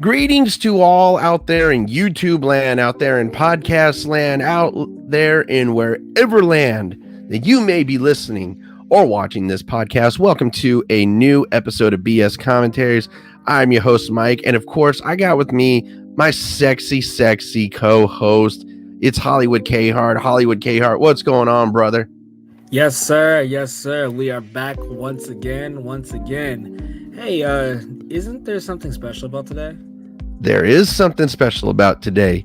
Greetings to all out there in YouTube land, out there in podcast land, out there in wherever land that you may be listening or watching this podcast. Welcome to a new episode of BS Commentaries. I'm your host, Mike, and of course, I got with me my sexy co-host. It's Hollywood KHart. Hollywood KHart, what's going on, brother? Yes, sir. Yes, sir. We are back once again. Hey, isn't there something special about today? There is something special about today.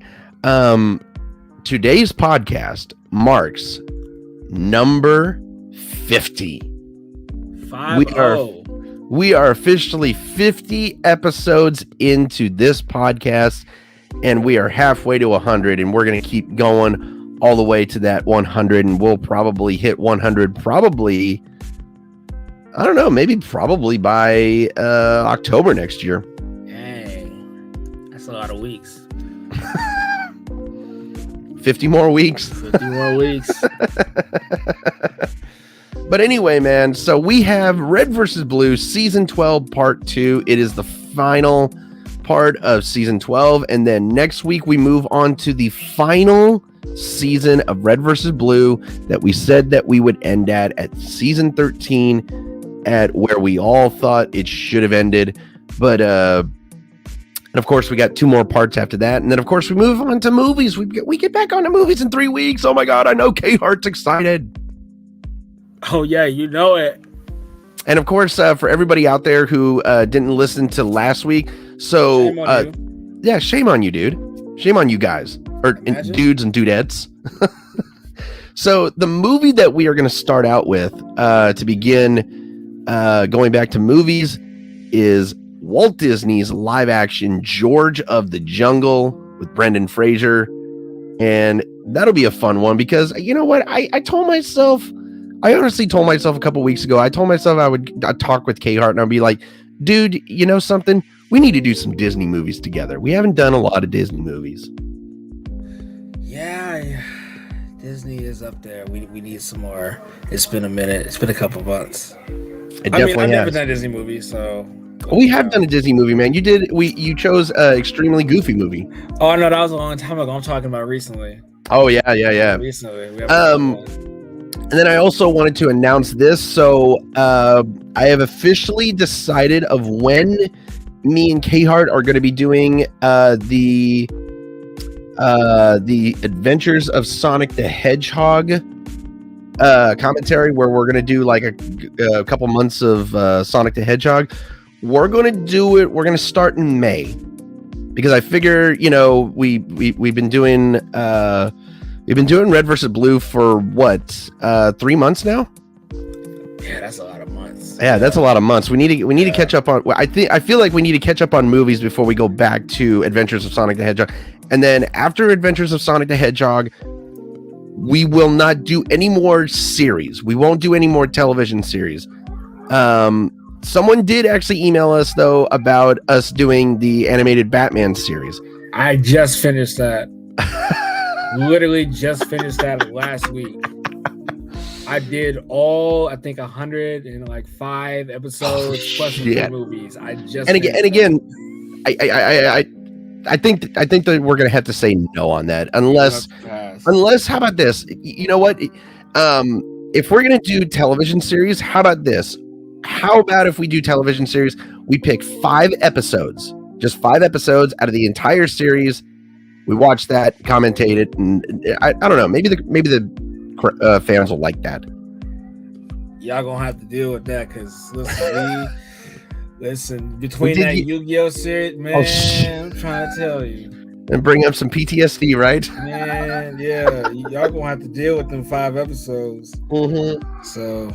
Today's podcast marks number 50. 50. We are officially 50 episodes into this podcast, and we are halfway to 100, and we're going to keep going all the way to that 100, and we'll probably hit 100 probably by October next year. Dang, that's a lot of weeks. 50 more weeks. 50 more weeks. But anyway, man, so we have Red vs. Blue Season 12 Part 2. It is the final part of Season 12, and then next week we move on to the final season of Red vs. Blue that we said that we would end at Season 13, at where we all thought it should have ended. But and of course we got 2 more parts after that, and then of course we move on to movies. We get back on to movies in 3 weeks. Oh my god, I know KHart's excited. Oh yeah, you know it. And of course, for everybody out there who didn't listen to last week, so yeah, shame on you, dude. Shame on you guys, or dudes and dudettes. So the movie that we are going to start out with to begin going back to movies is Walt Disney's live-action George of the Jungle with Brendan Fraser, and that'll be a fun one because you know what? I honestly told myself a couple weeks ago, I told myself I'd talk with KHart and I'd be like, dude, you know something? We need to do some Disney movies together. We haven't done a lot of Disney movies. Yeah, Disney is up there. We need some more. It's been a minute. It's been a couple months. I've never done a Disney movie, so... We have done a Disney movie, man. You chose an extremely goofy movie. Oh, no, that was a long time ago. I'm talking about recently. Oh, yeah. Recently. And then I also wanted to announce this. So I have officially decided of when me and KHart are going to be doing the Adventures of Sonic the Hedgehog commentary, where we're going to do like a couple months of Sonic the Hedgehog. We're going to do it. We're going to start in May because I figure, you know, we've been doing Red vs. Blue for what, 3 months now? Yeah, that's a lot of months. Yeah, that's a lot of months. We need to catch up on. I feel like we need to catch up on movies before we go back to Adventures of Sonic the Hedgehog, and then after Adventures of Sonic the Hedgehog, we will not do any more series. We won't do any more television series. Someone did actually email us though about us doing the animated Batman series. I just finished that. Literally just finished that last week. I did all, I think 105 episode plus movies. I think that we're gonna have to say no on that unless how about this? You know what? If we're gonna do television series, how about this? How about if we do television series, we pick 5 episodes, just 5 episodes out of the entire series. We watch that, commentate it, and I don't know. Maybe the fans will like that. Y'all gonna have to deal with that because listen, between that Yu-Gi-Oh series, man, I'm trying to tell you, and bring up some PTSD, right? Man, yeah, y'all gonna have to deal with them 5 episodes. Mm-hmm. So,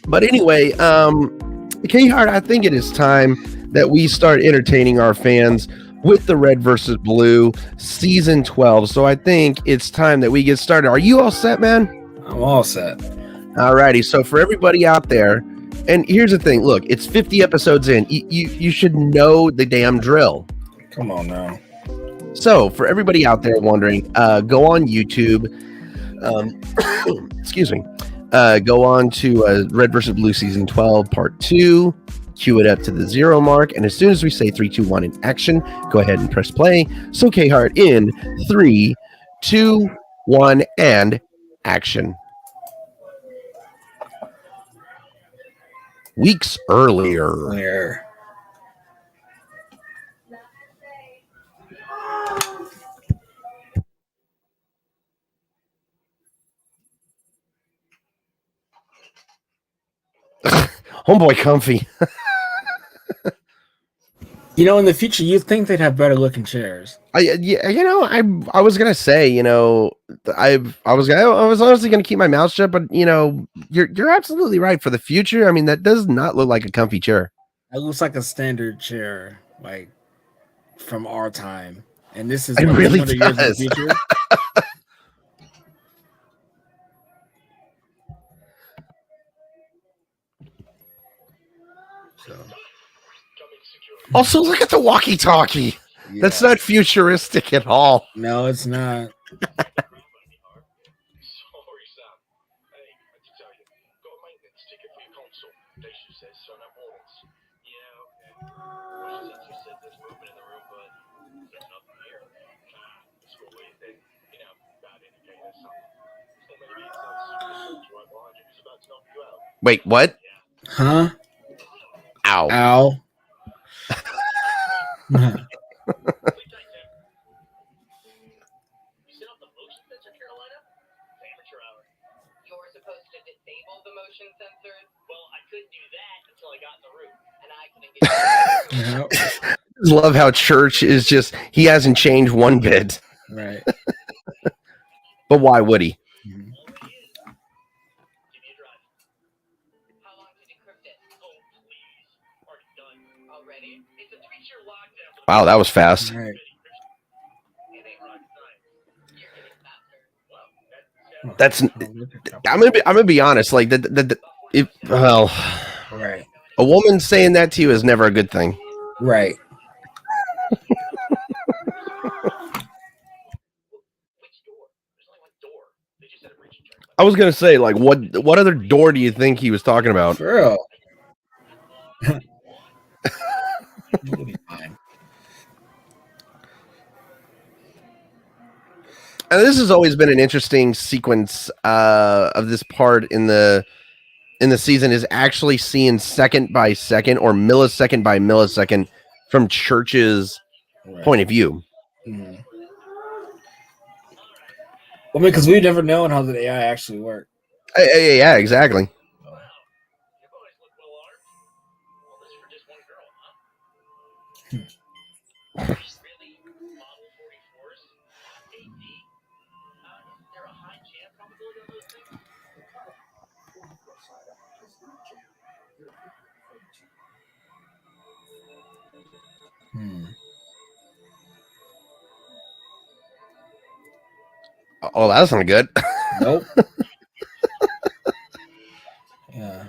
but anyway, KHart, I think it is time that we start entertaining our fans with the Red vs. Blue Season 12. So I think it's time that we get started. Are you all set, man? I'm all set. Alrighty. So for everybody out there, and here's the thing. Look, it's 50 episodes in. You should know the damn drill. Come on now. So for everybody out there wondering, go on YouTube. Excuse me. Go on to Red vs. Blue Season 12 Part 2. cue it up to the 0 mark, and as soon as we say 3, 2, 1 in action, go ahead and press play. So KHart in 3, 2, 1, and action. Weeks earlier. Homeboy comfy. In the future, you'd think they'd have better looking chairs. I was gonna say, I was honestly gonna keep my mouth shut, but you're absolutely right. For the future, I mean, that does not look like a comfy chair. It looks like a standard chair, like from our time, and this is it really does. Years in the future. Also, look at the walkie-talkie. Yeah. That's not futuristic at all. No, it's not. Wait, what? Huh? Ow. Ow. I love how Church is just, he hasn't changed one bit. Right. But why would he? Mm-hmm. Wow, that was fast. Right. That's. I'm gonna be honest. Like right. A woman saying that to you is never a good thing. Right. I was gonna say, like, what other door do you think he was talking about? For real. It'll be fine. And this has always been an interesting sequence of this part in the season, is actually seeing second by second or millisecond by millisecond from Church's point of view. Mm-hmm. Well, because we've never known how the AI actually works. Yeah, exactly. Oh, that's not good. Nope. Yeah.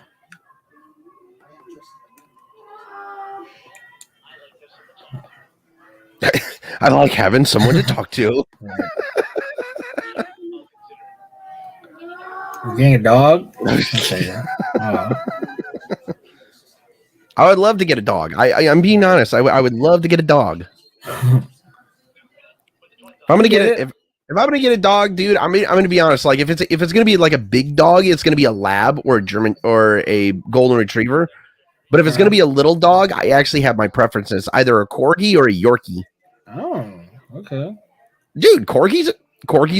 I like having someone to talk to. You're getting a dog? I would love to get a dog. I'm being honest. I would love to get a dog. If I'm gonna get it, if I'm gonna get a dog, dude, I'm gonna be honest. Like if it's gonna be like a big dog, it's gonna be a lab or a German or a golden retriever. But if it's gonna be a little dog, I actually have my preferences: either a corgi or a Yorkie. Oh, okay. Dude, corgis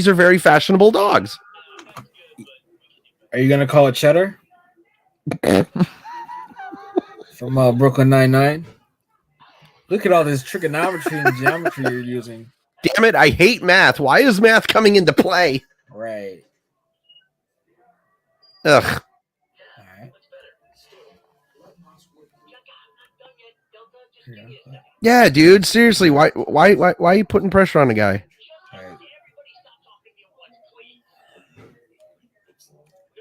are very fashionable dogs. Are you gonna call it Cheddar? From Brooklyn Nine-Nine? Look at all this trigonometry and geometry you're using. Damn it, I hate math. Why is math coming into play? Right. Ugh. All right. Yeah, dude, seriously, why are you putting pressure on the guy? Right.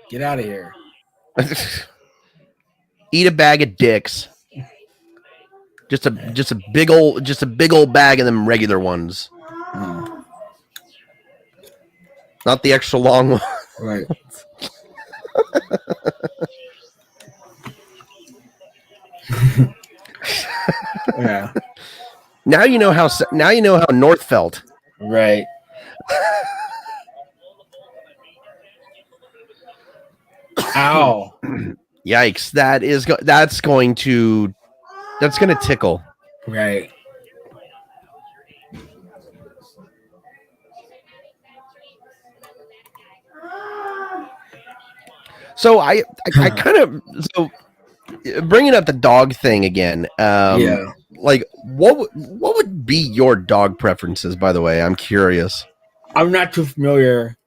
Get out of here. Eat a bag of dicks. Just a big old bag of them regular ones. Not the extra long one. Yeah. Now you know how North felt. Right. Ow. Yikes. That's going to tickle. Right. So I kind of bringing up the dog thing again. Yeah. Like what would be your dog preferences? By the way, I'm curious. I'm not too familiar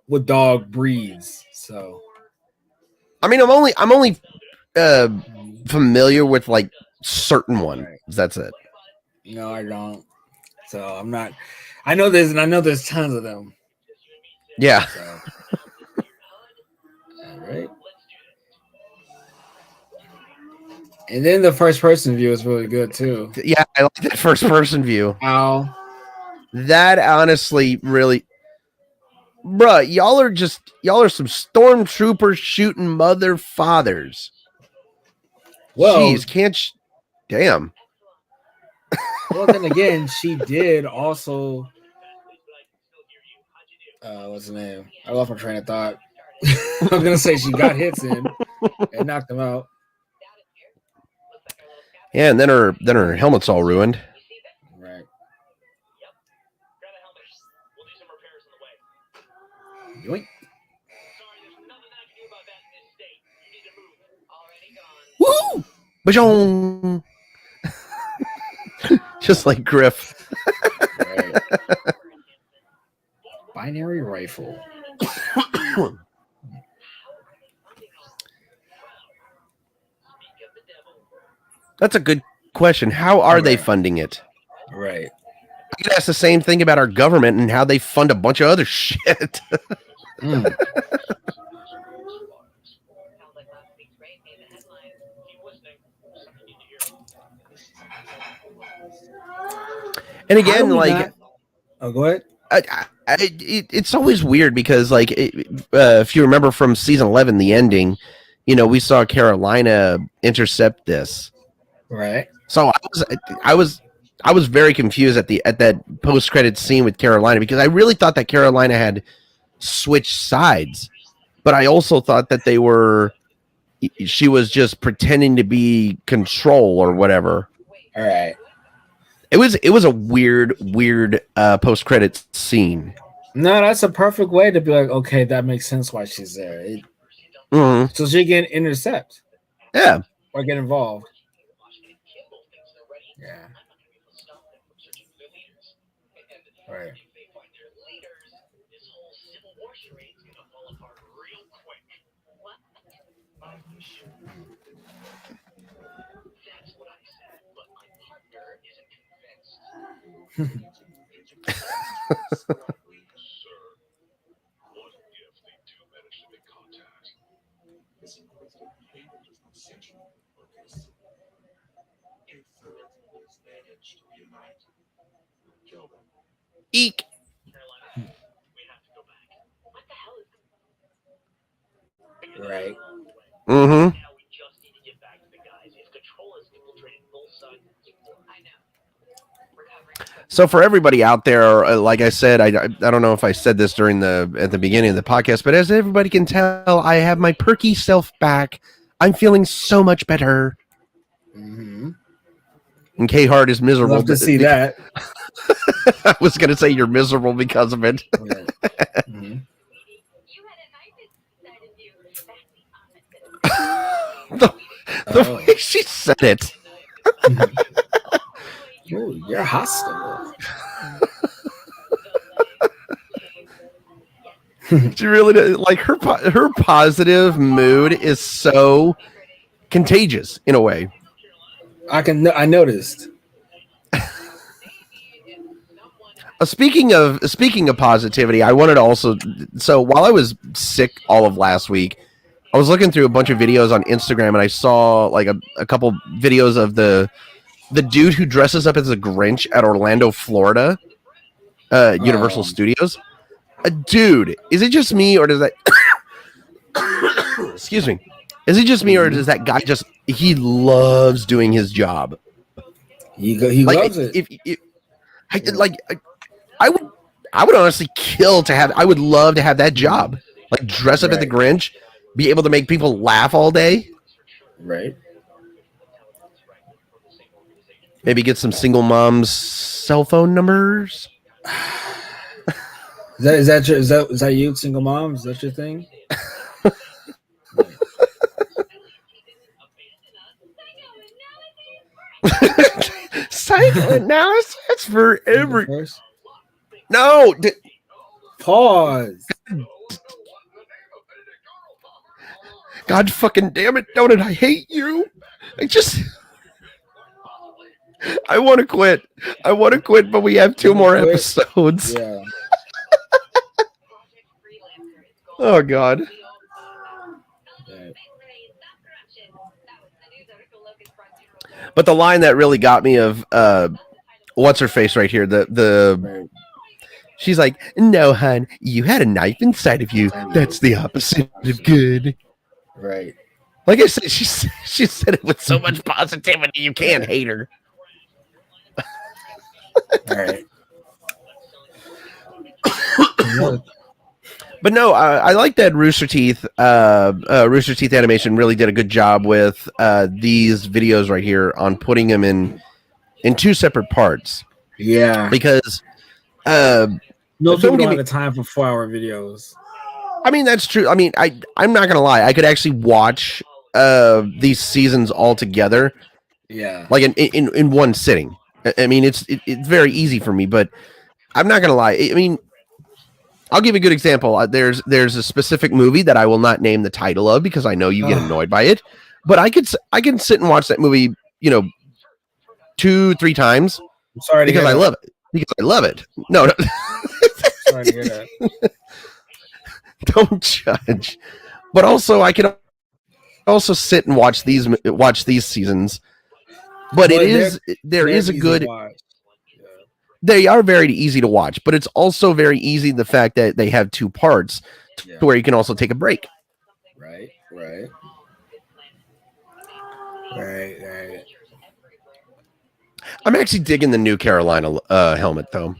with dog breeds, so. I mean, I'm only familiar with like certain ones. Right. That's it. No, I don't. So I'm not. I know there's tons of them. Yeah. So. All right. And then the first person view is really good too. Yeah, I like that first person view. Ow. That honestly really, bruh, y'all are some stormtroopers shooting mother fathers. Well, jeez, damn. Well, then again, she did also. What's the name? I lost my train of thought. I was gonna say she got hits in and knocked them out. Yeah, and then her helmet's all ruined. Right. Yoink. Woo! Bajong! Just like Griff. Right. Binary rifle. That's a good question. How are they funding it? Right. I could ask the same thing about our government and how they fund a bunch of other shit. And again, like, go ahead. It's always weird because, like, if you remember from season 11, the ending, we saw Carolina intercept this. Right. So I was very confused at that post-credit scene with Carolina because I really thought that Carolina had switched sides, but I also thought that she was just pretending to be Control or whatever. All right. It was a weird post-credit scene. No, that's a perfect way to be like, okay, that makes sense why she's there. So she can intercept. Yeah. Or get involved. Yeah. Right. Eek. Right. Mm-hmm. So for everybody out there, like I said, I don't know if I said this at the beginning of the podcast, but as everybody can tell, I have my perky self back. I'm feeling so much better. Mm-hmm. And KHart is miserable. Love to see that. I was going to say you're miserable because of it. Mm-hmm. the way she said it. Ooh, you're hostile. She really like her positive mood is so contagious in a way. I noticed. Speaking of positivity, I wanted to also. So while I was sick all of last week, I was looking through a bunch of videos on Instagram, and I saw like a couple videos of the dude who dresses up as a Grinch at Orlando, Florida, Universal Studios. Dude, is it just me, or does that? Excuse me. Is it just me, or does that guy he loves doing his job? He loves it. I would honestly kill to have. I would love to have that job. Like dress up as the Grinch, be able to make people laugh all day. Right. Maybe get some single moms' cell phone numbers. Is that you, single mom? Is that your thing? Psychoanalysis for every. No. Pause. God fucking damn it, Donut! I hate you. I want to quit. But we have 2 more episodes. Yeah. Oh God. But the line that really got me of what's her face right here, the she's like, "No, hun, you had a knife inside of you. That's the opposite of good." Right. Like I said, she said it with so much positivity, you can't hate her. All right. But no, I like that Rooster Teeth Animation really did a good job with these videos right here on putting them in 2 separate parts. Yeah. Because no people don't have the time for 4-hour videos. I mean, that's true. I mean, I'm not gonna lie. I could actually watch these seasons all together. Yeah. Like in one sitting. I mean, it's very easy for me, but I'm not gonna lie. I mean, I'll give you a good example. There's a specific movie that I will not name the title of because I know you get annoyed by it. But I can sit and watch that movie, 2-3 times. I'm sorry because I love it. Because I love it. No. Sorry to hear that. Don't judge. But also, I can also sit and watch these seasons. But there is a good. They are very easy to watch, but it's also very easy the fact that they have 2 parts to where you can also take a break. Right. I'm actually digging the new Carolina helmet, though.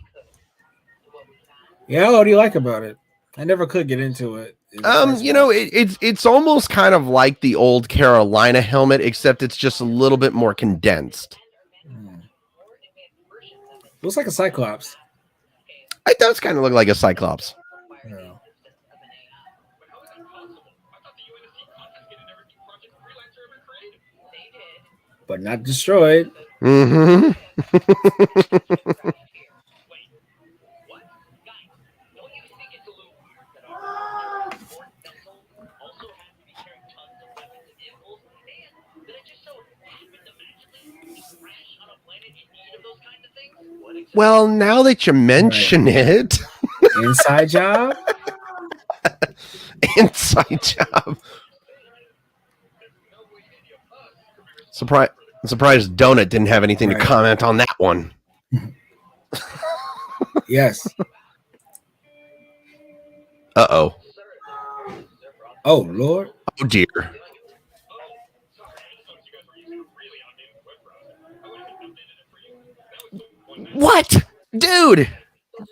Yeah, what do you like about it? I never could get into it. It's almost kind of like the old Carolina helmet, except it's just a little bit more condensed. Looks like a Cyclops. It does kind of look like a Cyclops. Yeah. But not destroyed. Mm-hmm. Well, now that you mention it. Inside job? Inside job. Surprised Donut didn't have anything to comment on that one. Yes. Uh-oh. Oh, Lord. Oh, dear. What? Dude!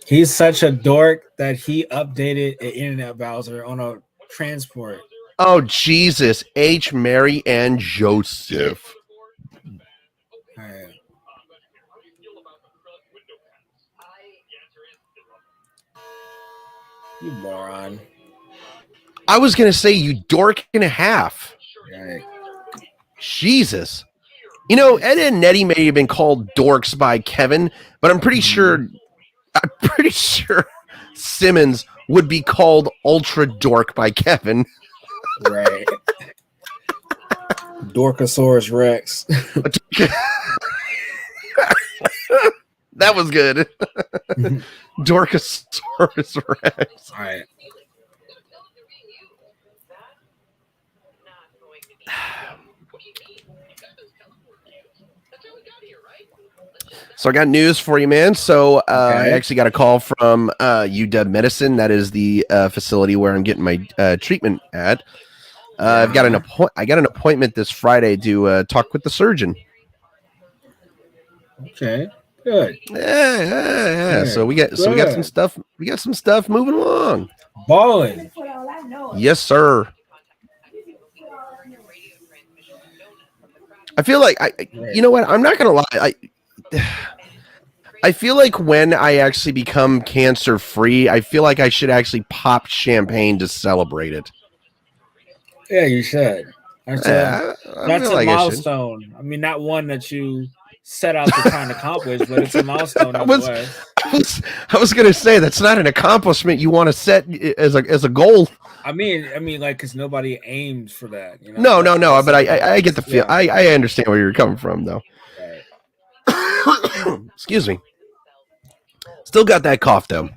He's such a dork that he updated an internet browser on a transport. Oh, Jesus. H, Mary, and Joseph. Right. You moron. I was going to say, you dork and a half. Right. Jesus. Ed and Nettie may have been called dorks by Kevin, but I'm pretty sure Simmons would be called ultra dork by Kevin. Right. Dorkosaurus Rex. That was good. Dorkosaurus Rex. All right. So I got news for you, man. So I actually got a call from UW Medicine. That is the facility where I'm getting my treatment at. I got an appointment this Friday to talk with the surgeon. Okay. Good. Yeah. So we got some stuff. We got some stuff moving along. Balling. Yes, sir. I feel like you know what? I'm not gonna lie. I feel like when I actually become cancer free, I feel like I should actually pop champagne to celebrate it. Yeah, you should. That's a milestone. I mean, not one that you set out to try and accomplish, but it's a milestone. I was going to say that's not an accomplishment you want to set as a goal. I mean, like, because nobody aims for that. You know? No. But I get the feel. Yeah. I understand where you're coming from, though. Right. Excuse me. Still got that cough, though.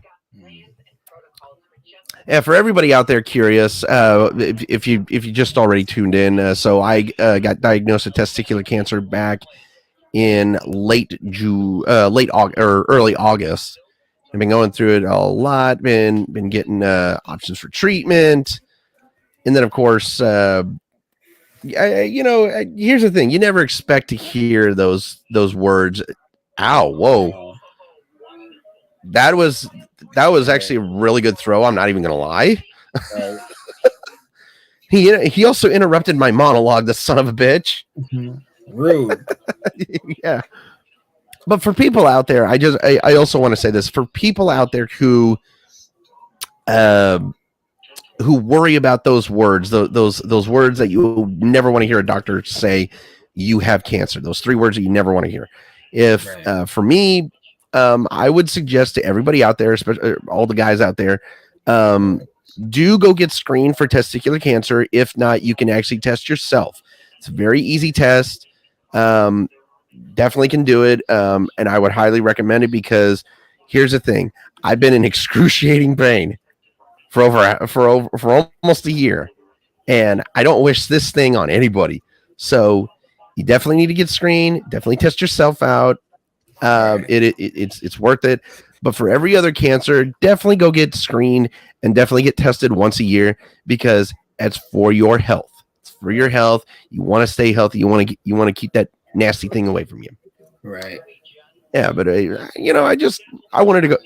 Yeah, for everybody out there curious, if you just already tuned in, so I got diagnosed with testicular cancer back in late August or early August. I've been going through it a lot. Been getting options for treatment, and then of course, here's the thing: you never expect to hear those words. Ow! Whoa! That was actually a really good throw. I'm not even gonna lie. He also interrupted my monologue. The son of a bitch. Rude. Yeah. But for people out there, I also want to say this for people out there who worry about those words, those words that you never want to hear a doctor say you have cancer. Those 3 words that you never want to hear. If for me, I would suggest to everybody out there, especially all the guys out there, do go get screened for testicular cancer. If not, you can actually test yourself. It's a very easy test. Definitely can do it. And I would highly recommend it because here's the thing. I've been in excruciating pain for almost a year, and I don't wish this thing on anybody. So you definitely need to get screened. Definitely test yourself out. It's worth it. But for every other cancer, definitely go get screened and definitely get tested once a year because it's for your health. It's for your health. You want to stay healthy. You want to keep that nasty thing away from you. Right. Yeah, but I wanted to go.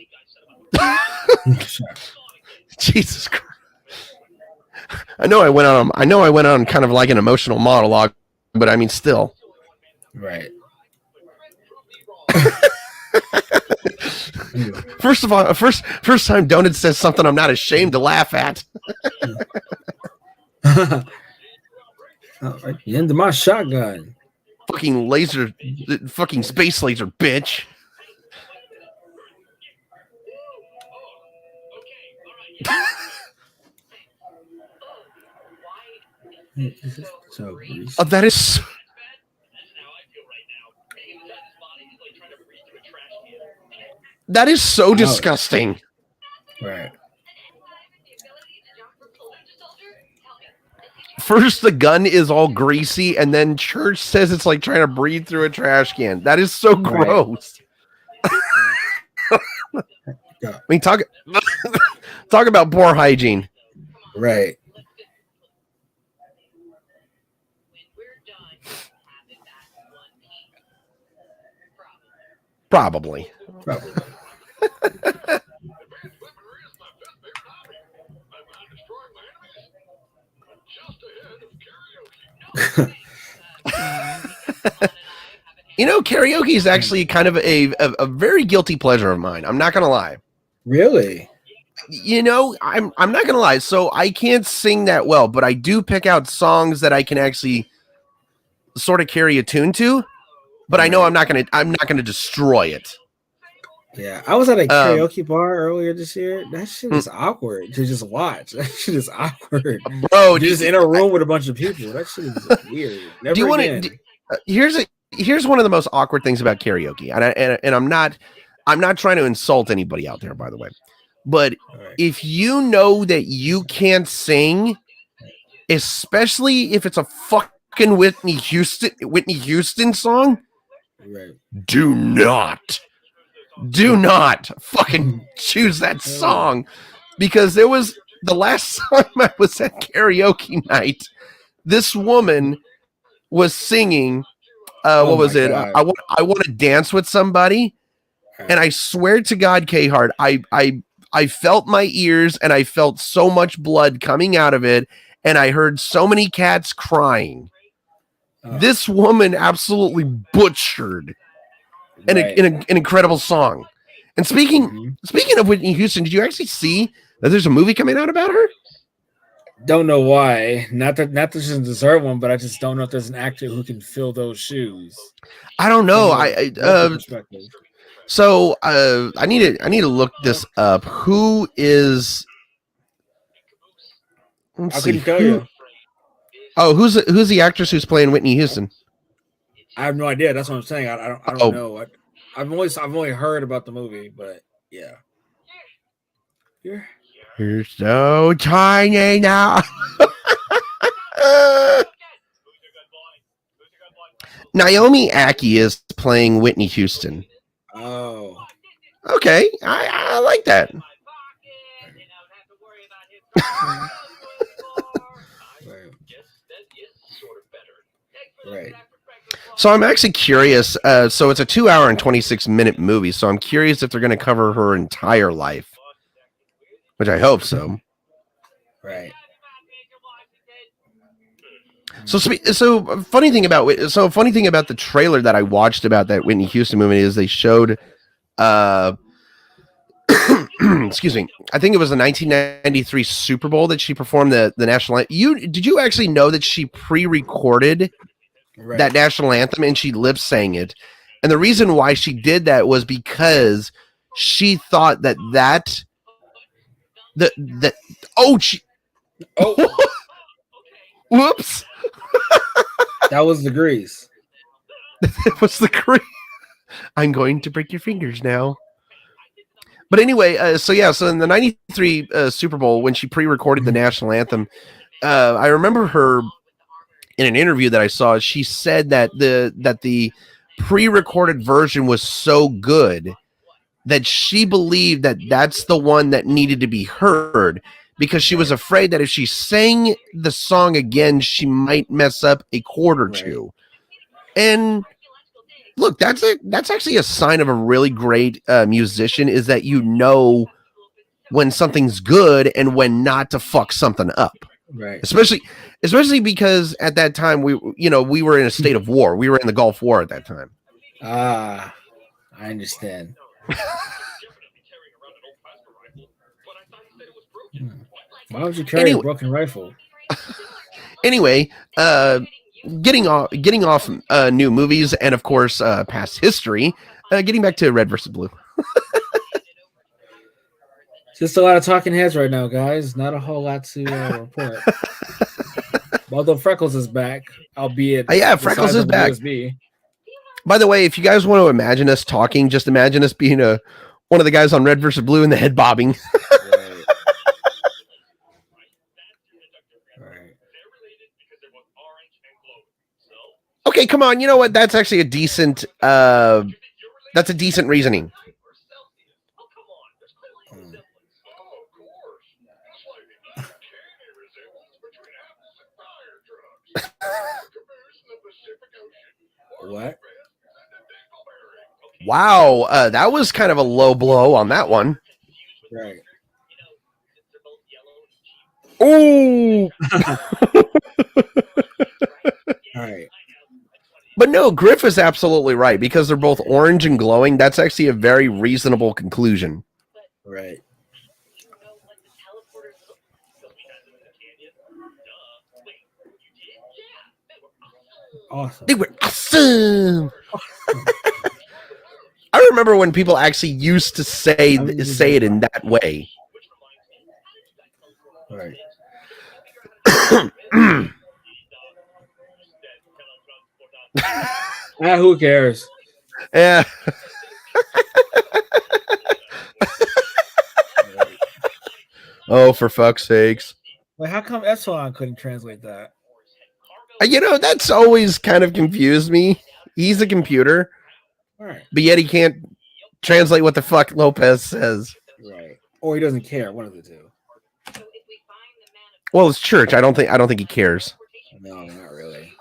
Jesus Christ. I know I went on kind of like an emotional monologue, but I mean still. Right. First of all, first time Donut says something I'm not ashamed to laugh at. The end of my shotgun. Fucking space laser, bitch. Oh, that is. That is so disgusting. Right. First, the gun is all greasy, and then Church says it's like trying to breathe through a trash can. That is so gross. I mean, talk about poor hygiene. Right. Probably. Karaoke is actually kind of a very guilty pleasure of mine. I'm not gonna lie. Really? I'm not gonna lie. So I can't sing that well, but I do pick out songs that I can actually sort of carry a tune to. But I know I'm not gonna destroy it. Yeah, I was at a karaoke bar earlier this year. That shit is awkward to just watch. That shit is awkward, bro. Just in a room with a bunch of people. That shit is weird. Never do you want to? Here's one of the most awkward things about karaoke, and I'm not trying to insult anybody out there, by the way. But if you know that you can't sing, especially if it's a fucking Whitney Houston song, do not fucking choose that song, because there was the last time I was at karaoke night, this woman was singing what was it? I want to dance with somebody. And I swear to God, KHart, I felt my ears and I felt so much blood coming out of it. And I heard so many cats crying. This woman absolutely butchered an incredible song. And speaking of Whitney Houston, did you actually see that there's a movie coming out about her? Don't know why. Not that she doesn't deserve one, but I just don't know if there's an actor who can fill those shoes. I don't know. So I need to look this up. Who is? I couldn't tell you. Oh, who's the actress who's playing Whitney Houston? I have no idea. That's what I'm saying. I don't know. I've only heard about the movie, but yeah. You're so tiny now. Naomi Ackie is playing Whitney Houston. Oh. Okay. I like that. Right. So I'm actually curious. So it's a 2-hour and 26-minute movie. So I'm curious if they're going to cover her entire life, which I hope so. Right. So funny thing about the trailer that I watched about that Whitney Houston movie is they showed, excuse me, I think it was the 1993 Super Bowl that she performed the national anthem. Did you actually know that she pre-recorded that national anthem and she lip sang it? And the reason why she did that was because she thought that whoops. That was the grease. It was the grease. I'm going to break your fingers now. But anyway, so in the 93 Super Bowl, when she pre-recorded the national anthem, I remember her in an interview that I saw, she said that the pre-recorded version was so good that she believed that that's the one that needed to be heard, because she was afraid that if she sang the song again, she might mess up a chord or two. And look, that's actually a sign of a really great musician, is that you know when something's good and when not to fuck something up. Right. Especially because at that time we were in a state of war. We were in the Gulf War at that time. Ah, I understand. Why would you carry a broken rifle? Anyway, getting off new movies and of course past history. Getting back to Red versus Blue. Just a lot of talking heads right now, guys. Not a whole lot to report. Although Freckles is back, albeit Freckles is back. USB. By the way, if you guys want to imagine us talking, just imagine us being one of the guys on Red versus Blue and the head bobbing. Right. Okay, come on. You know what? That's actually a decent. That's a decent reasoning. What? Wow, that was kind of a low blow on that one. Right. Oh. All right. But no, Griff is absolutely right, because they're both orange and glowing. That's actually a very reasonable conclusion. Right. Awesome. They were awesome. I remember when people actually used to say it in that way. Right. Who cares? Yeah. Oh, for fuck's sakes. Wait, how come Epsilon couldn't translate that? That's always kind of confused me. He's a computer. Right. But yet he can't translate what the fuck Lopez says. Right. Or he doesn't care. One of the two. Well, it's church. I don't think he cares. No, not really.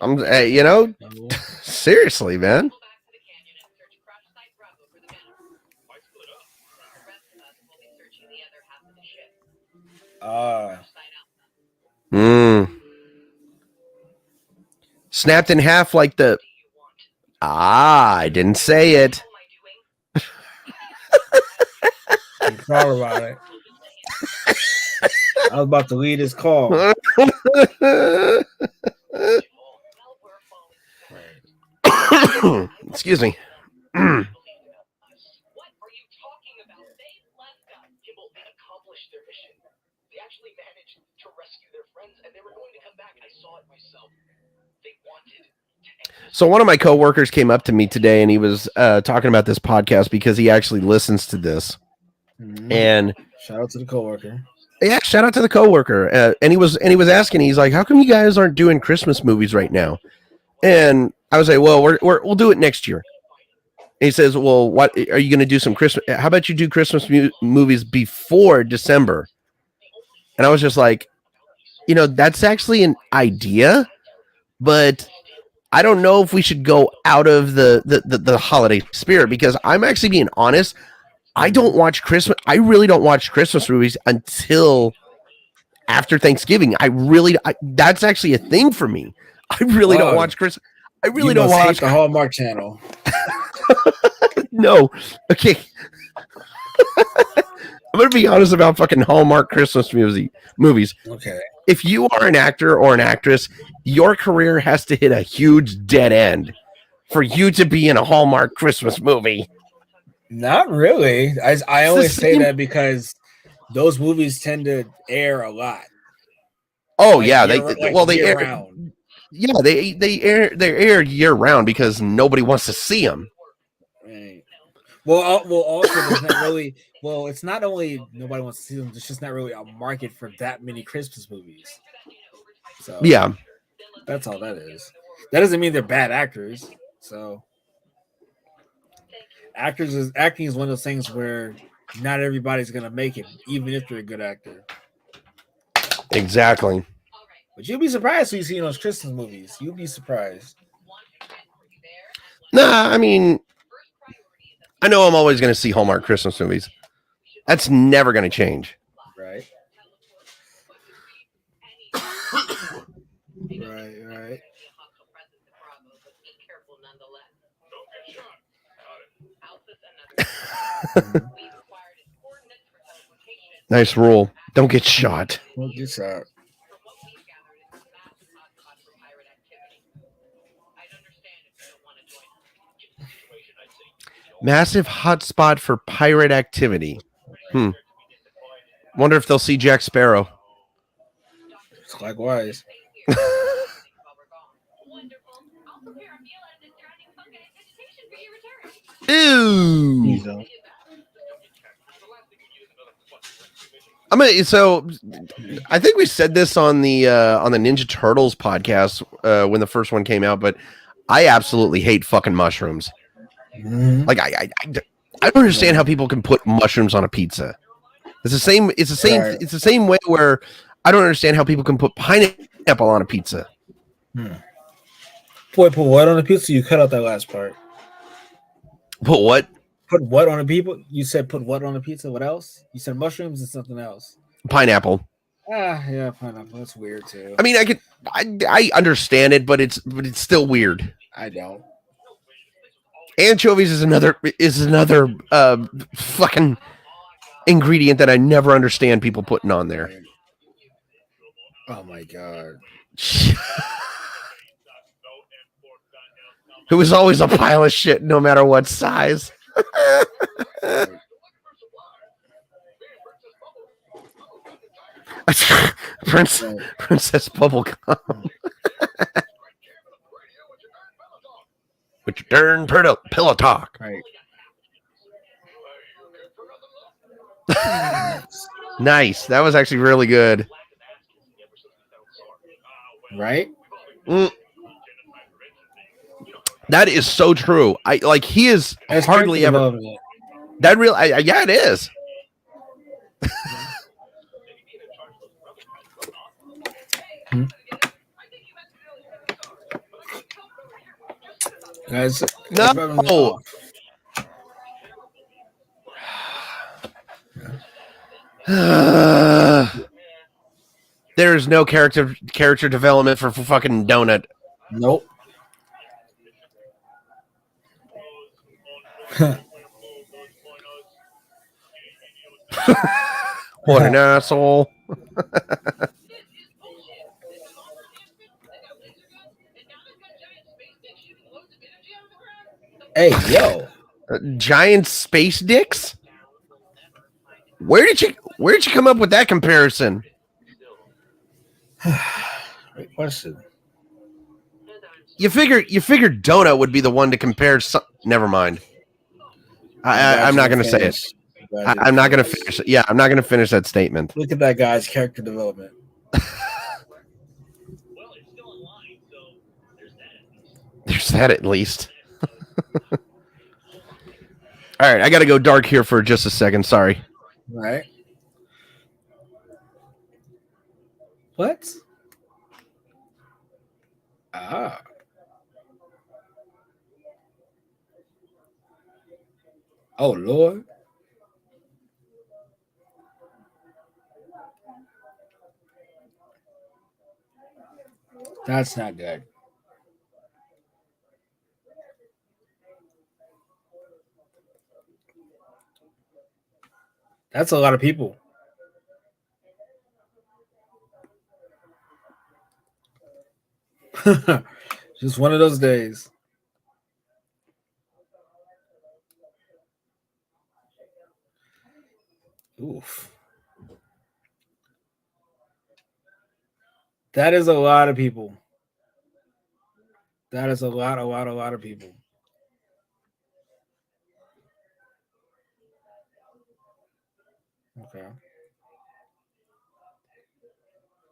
you know, seriously, man. Snapped in half like the. I didn't say it. You thought about it. I was about to lead this call. Excuse me. So one of my coworkers came up to me today and he was talking about this podcast because he actually listens to this. Mm-hmm. And shout out to the coworker. Yeah, shout out to the coworker. And he was asking, he's like, how come you guys aren't doing Christmas movies right now? And I was like, well, we'll do it next year. And he says, well, what are you going to do some Christmas? How about you do Christmas movies before December? And I was just like, you know, that's actually an idea, but I don't know if we should go out of the holiday spirit, because I'm actually being honest. I don't watch Christmas. I really don't watch Christmas movies until after Thanksgiving. That's actually a thing for me. I really don't watch Christmas. I really don't watch the Hallmark Channel. No. Okay. I'm going to be honest about fucking Hallmark Christmas movies. Okay. If you are an actor or an actress, your career has to hit a huge dead end for you to be in a Hallmark Christmas movie. Not really. I only say that because those movies tend to air a lot. Oh, like yeah, they air. Yeah, they air year round because nobody wants to see them. Right. Well, also there's not really. Well, it's not only nobody wants to see them. There's just not really a market for that many Christmas movies. So yeah, that's all that is. That doesn't mean they're bad actors. So acting is one of those things where not everybody's gonna make it, even if they're a good actor. Exactly. But you'll be surprised when you see those Christmas movies. You'll be surprised. Nah, I mean, I know I'm always going to see Hallmark Christmas movies. That's never going to change. Right. Right. Nice rule. Don't get shot. Don't get shot. Massive hotspot for pirate activity. Wonder if they'll see Jack Sparrow. Likewise. Ooh. So I think we said this on the Ninja Turtles podcast when the first one came out, but I absolutely hate fucking mushrooms. Mm-hmm. Like I don't understand how people can put mushrooms on a pizza. It's the same. It's the same way where I don't understand how people can put pineapple on a pizza. Boy, put what on a pizza? You cut out that last part. Put what? Put what on a pizza? You said put what on a pizza? What else? You said mushrooms and something else. Pineapple. Yeah, pineapple. That's weird too. I mean, I understand it, but it's still weird. I don't. Anchovies is another fucking ingredient that I never understand people putting on there. Oh my god. It was always a pile of shit, no matter what size. Princess Bubblegum. With your darn pillow talk. Right. Nice. That was actually really good. Right? That is so true. He is That's hardly ever. That real, yeah, it is. Guys, no. There's no character development for fucking Donut. Nope. What an asshole. Hey, yo. Giant space dicks? Where did you come up with that comparison? Great question. You figured Donut would be the one to compare never mind. I'm not going to say it. I'm not going to finish it. Yeah, I'm not going to finish that statement. Look at that guy's character development. There's that at least. All right, I got to go dark here for just a second. Sorry. All right. What? Ah. Oh, Lord. That's not good. That's a lot of people. Just one of those days. Oof. That is a lot of people. That is a lot of people. Okay.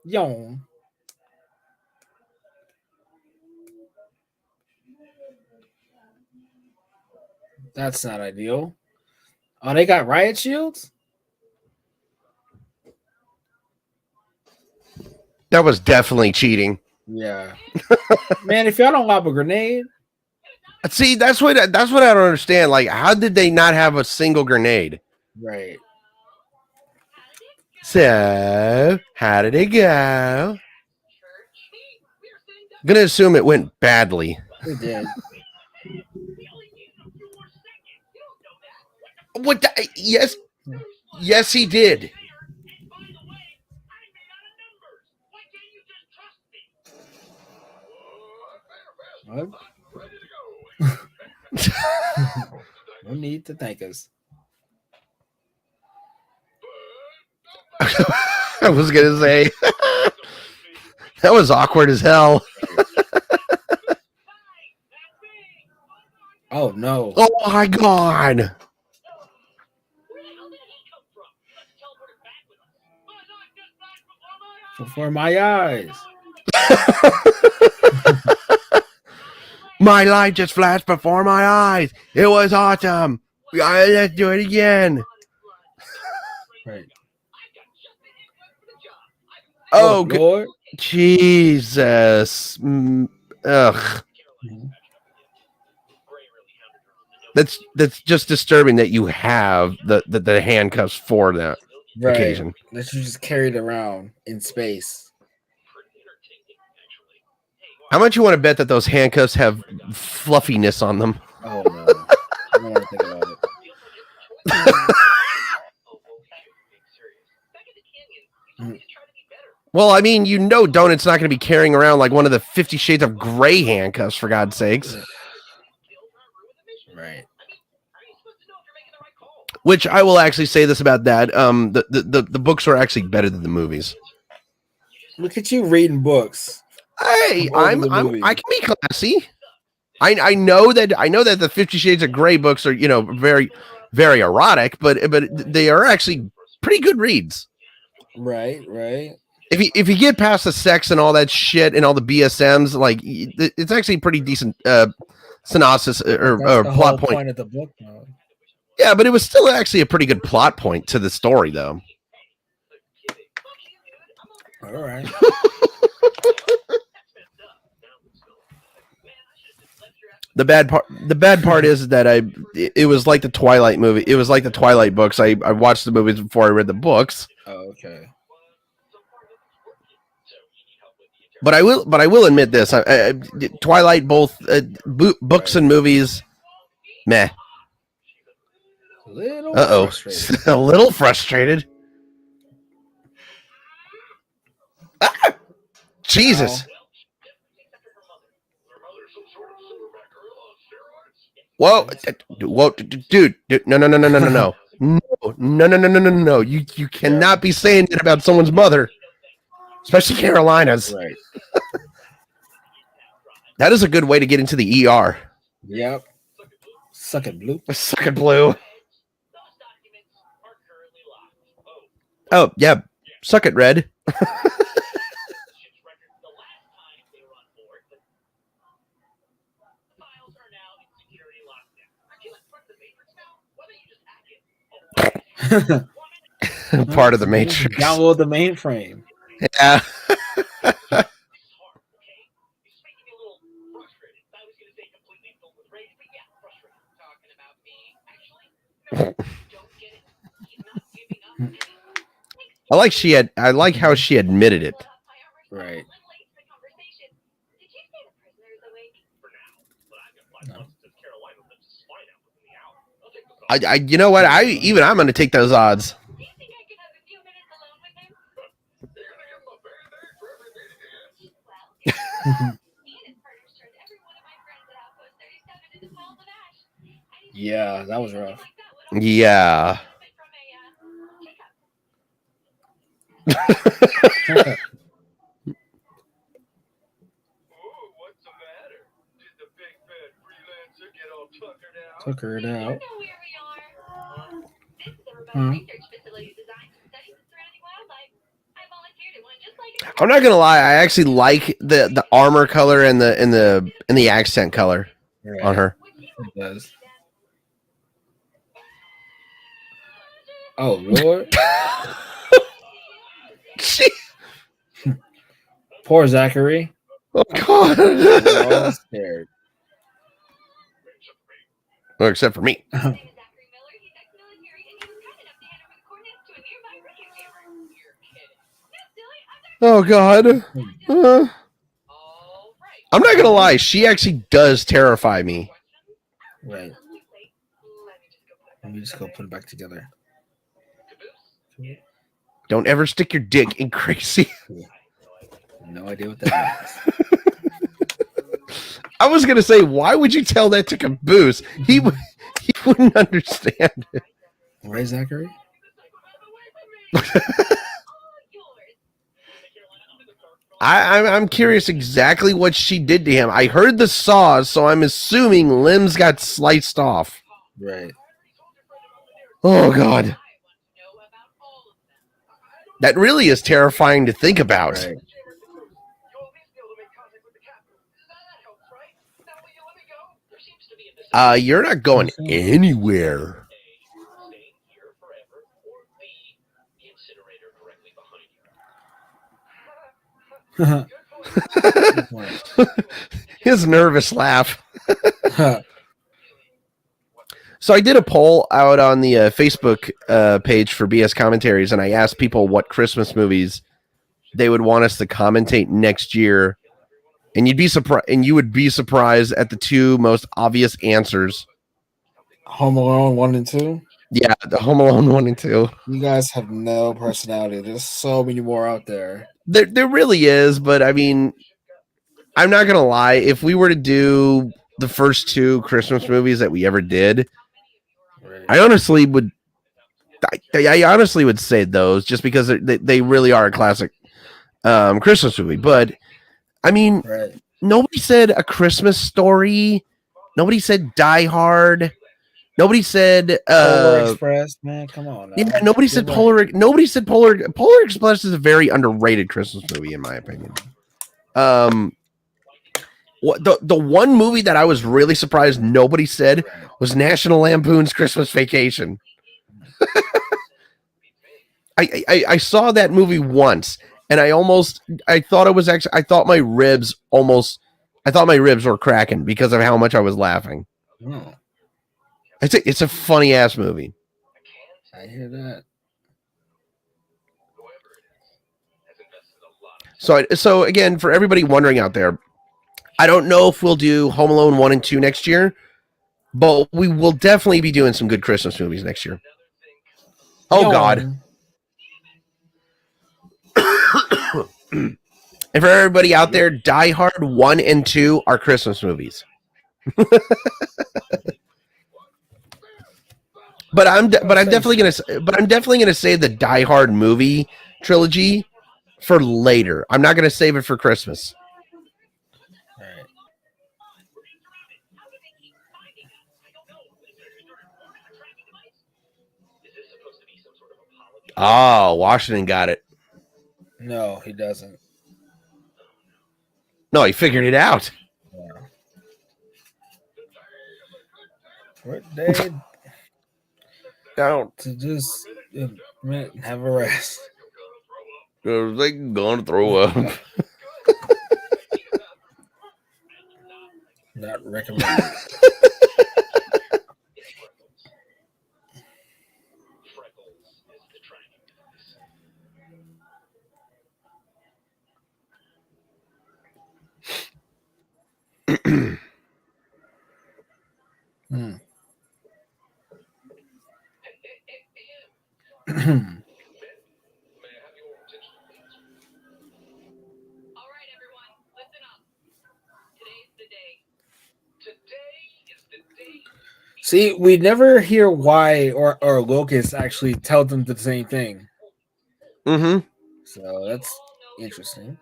Yo. That's not ideal. Oh, they got riot shields? That was definitely cheating. Yeah. Man, if y'all don't lob a grenade. See, that's what I don't understand. Like, how did they not have a single grenade? Right. So, how did it go? I'm gonna assume it went badly. It did. What? Yes, he did. What? No need to thank us. I was gonna say that was awkward as hell. Oh no! Oh my god! Before my eyes. My life just flashed before my eyes. It was awesome. Let's do it again. Right. Oh, Lord. Jesus. Ugh. That's just disturbing that you have the handcuffs for that occasion. That you just carried around in space. How much you want to bet that those handcuffs have fluffiness on them? Oh no. I don't want to think about it. Well, I mean, Donut's not going to be carrying around like one of the 50 Shades of Grey handcuffs, for God's sakes. Right. Which I will actually say this about that. The books are actually better than the movies. Look at you reading books. Hey, I can be classy. I know that the 50 Shades of Grey books are, very, very erotic, but they are actually pretty good reads. Right. If you get past the sex and all that shit and all the BSMs, like it's actually a pretty decent synopsis or plot point of the book. Yeah, but it was still actually a pretty good plot point to the story, though. All right. The bad part is that it was like the Twilight movie. It was like the Twilight books. I watched the movies before I read the books. Oh, okay. But I will admit this: Twilight, both books and movies, meh. A little frustrated. Ah! Jesus. Whoa, dude, no. No. You cannot be saying that about someone's mother, especially Carolina's. Right. That is a good way to get into the ER. Yep. Suck it, Blue. Suck it, Blue. Oh, yeah. Suck it, Red. Part of the Matrix. Download the mainframe. Yeah. I like how she admitted it. Right. You know what? I'm going to take those odds. Yeah, that was rough. Yeah. Tuckered out. I'm not gonna lie. I actually like the armor color and the accent color on her. It does. Oh Lord. Poor Zachary. Oh God. We're all scared. Well, except for me. Oh God. I'm not gonna lie. She actually does terrify me. Right. Let me just go put it back together. Don't ever stick your dick in crazy. No idea what that means. I was gonna say, why would you tell that to Caboose? He wouldn't understand it. Right, Zachary? I'm curious exactly what she did to him. I heard the saws, so I'm assuming limbs got sliced off. Right. Oh God. That really is terrifying to think about. Right. You're not going anywhere. His nervous laugh. So I did a poll out on the Facebook page for BS Commentaries, and I asked people what Christmas movies they would want us to commentate next year. And you'd be surprised, and you would be surprised at the two most obvious answers. Home Alone 1 and 2. Yeah, the Home Alone 1 and 2. You guys have no personality. There's so many more out there. There really is, but I mean, I'm not gonna lie. If we were to do the first two Christmas movies that we ever did, right. I honestly would say those, just because they really are a classic Christmas movie. But I mean, right. Nobody said A Christmas Story. Nobody said Die Hard. Nobody said Polar Express, man. Come on. Now. Yeah, nobody said Polar. Nobody said Polar Express is a very underrated Christmas movie, in my opinion. What the one movie that I was really surprised nobody said was National Lampoon's Christmas Vacation. I saw that movie once, and I thought my ribs almost I thought my ribs were cracking because of how much I was laughing. Oh. It's a funny ass movie. I hear that. So again, for everybody wondering out there, I don't know if we'll do Home Alone 1 and 2 next year, but we will definitely be doing some good Christmas movies next year. Oh, God. And for everybody out there, Die Hard 1 and 2 are Christmas movies. But I'm definitely gonna save the Die Hard movie trilogy for later. I'm not gonna save it for Christmas. Oh, Washington got it. No, he doesn't. No, he figured it out. Yeah. What day? Don't to just have a rest. They gonna throw up. Not recommended. See, we never hear why or Locust actually tell them the same thing. Mm-hmm. So that's interesting.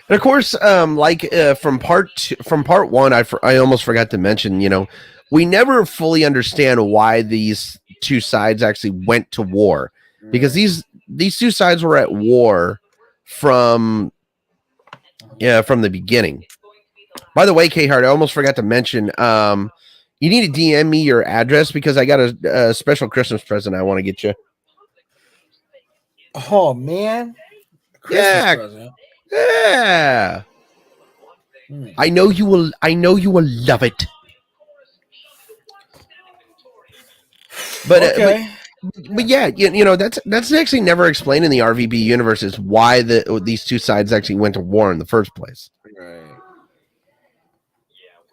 And of course, from part one, I almost forgot to mention, we never fully understand why these two sides actually went to war, because these two sides were at war from the beginning. By the way, KHart, I almost forgot to mention, you need to DM me your address because I got a special Christmas present I want to get you. Oh man, Christmas present. Yeah. I know you will love it. But okay. But yeah, that's actually never explained in the RVB universe is why these two sides actually went to war in the first place. Right.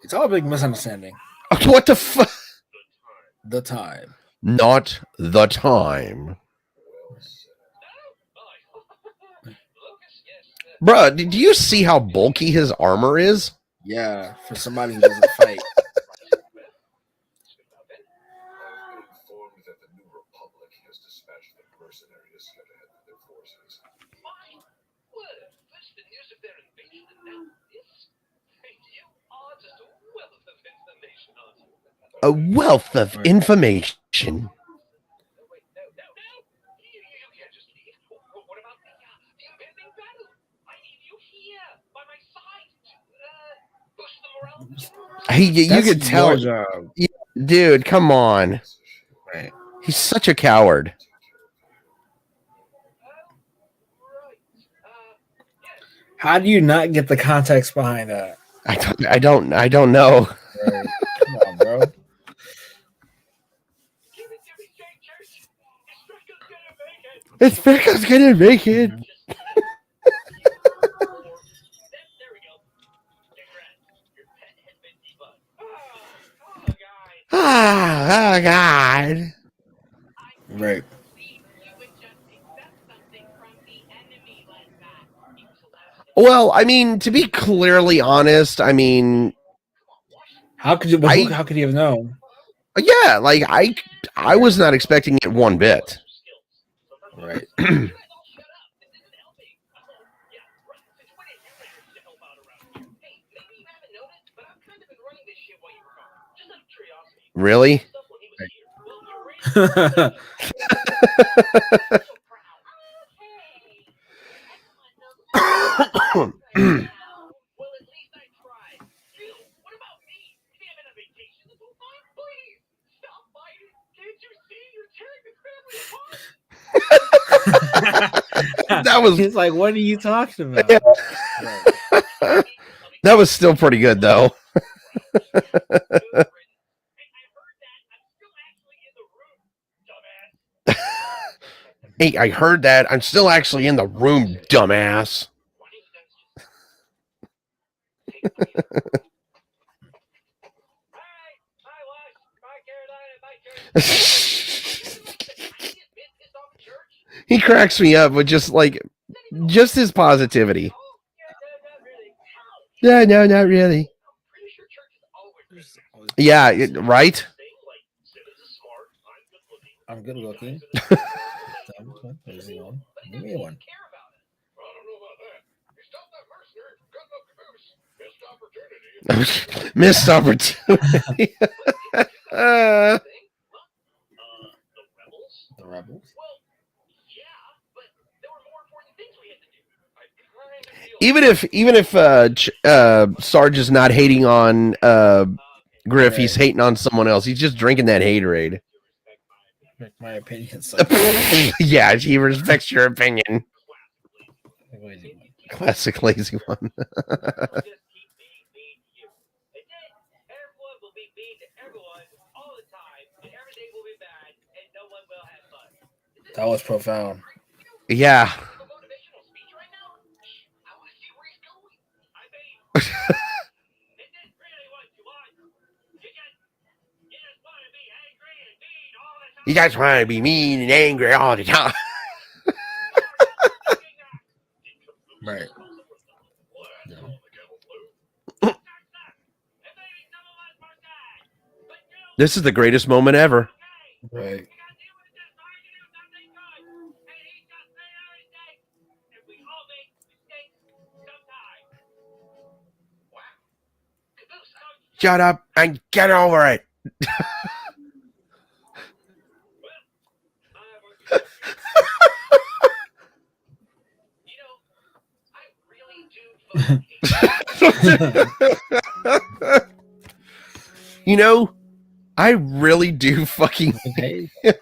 It's all a big misunderstanding. What the fuck? The time. Not the time. Bruh, do you see how bulky his armor is? Yeah, for somebody who doesn't fight. A wealth of information. You could tell, dude. Come on, right? He's such a coward. How do you not get the context behind that? I don't know. Right. Come on, bro. It's Becca's gonna make it. Oh God. Right. Well, I mean, to be clearly honest, I mean, how could you have known? Yeah, like I was not expecting it one bit. Right. Really? That was. He's like, what are you talking about? Yeah. That was still pretty good, though. Hey, I heard that. I'm still actually in the room, dumbass. He cracks me up with just his positivity. Yeah, no, not really. Yeah, right? I'm good looking. Give me one. Missed opportunity. The rebels. Even if Sarge is not hating on Griff, he's hating on someone else. He's just drinking that haterade. My opinion. Yeah, he respects your opinion. Classic lazy one. That was profound. Yeah. You guys want to be mean and angry all the time. Right. This is the greatest moment ever. Right. Shut up and get over it. You know, I really do fucking hate him.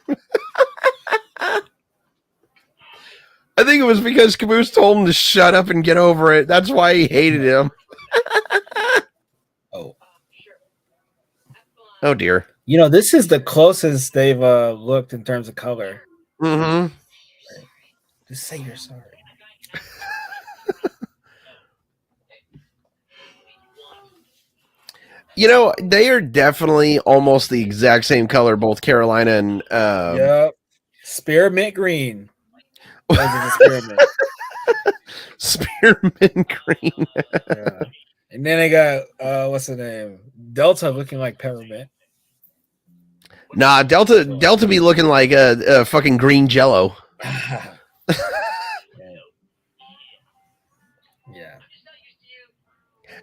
I think it was because Caboose told him to shut up and get over it. That's why he hated him. Oh dear. You know, this is the closest they've looked in terms of color. Mm-hmm. Just say you're sorry. You know, they are definitely almost the exact same color, both Carolina and yep. Spearmint green. Spearmint. Spearmint green. Yeah. And then they got what's the name? Delta looking like peppermint. Nah, Delta be looking like a fucking green jello. Yeah.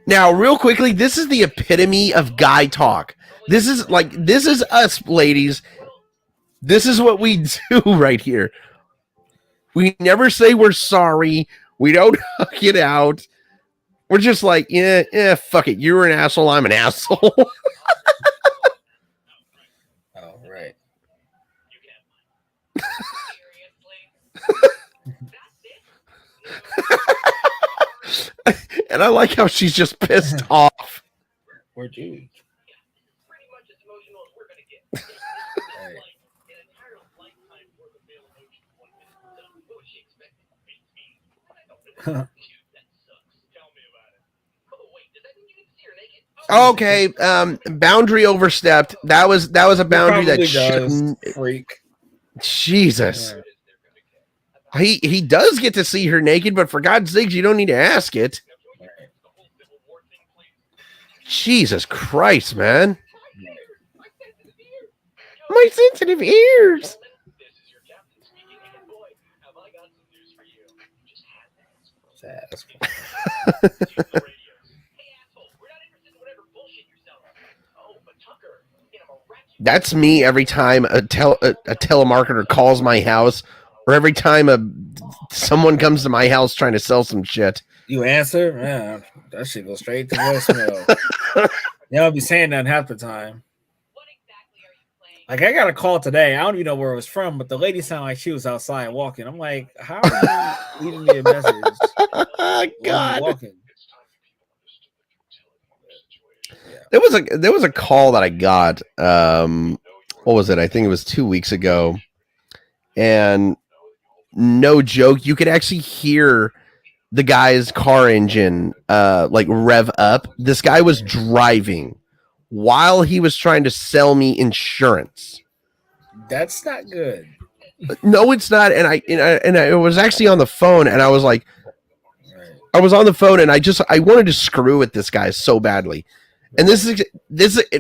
Now, real quickly, this is the epitome of guy talk. This is us, ladies. This is what we do right here. We never say we're sorry. We don't huck it out. We're just like, yeah, fuck it. You're an asshole. I'm an asshole. Oh, right. And I like how she's just pissed off. Where'd you? Okay, boundary overstepped. That was a boundary that shouldn't. Freak. Jesus. He does get to see her naked, but for God's sakes, you don't need to ask it. Jesus Christ, man. My sensitive ears. That's me every time a telemarketer calls my house, or every time someone comes to my house trying to sell some shit. You answer? Man, that shit goes straight to voicemail. Yeah, I'll be saying that half the time. Like, I got a call today. I don't even know where it was from, but the lady sounded like she was outside walking. I'm like, how are you leaving me a message? God. Walking? There was a call that I got. What was it? I think it was 2 weeks ago, and no joke, you could actually hear the guy's car engine like rev up. This guy was driving while he was trying to sell me insurance. That's not good. No, it's not. And I was actually on the phone, and I was like, I was on the phone, and I wanted to screw with this guy so badly. And this is,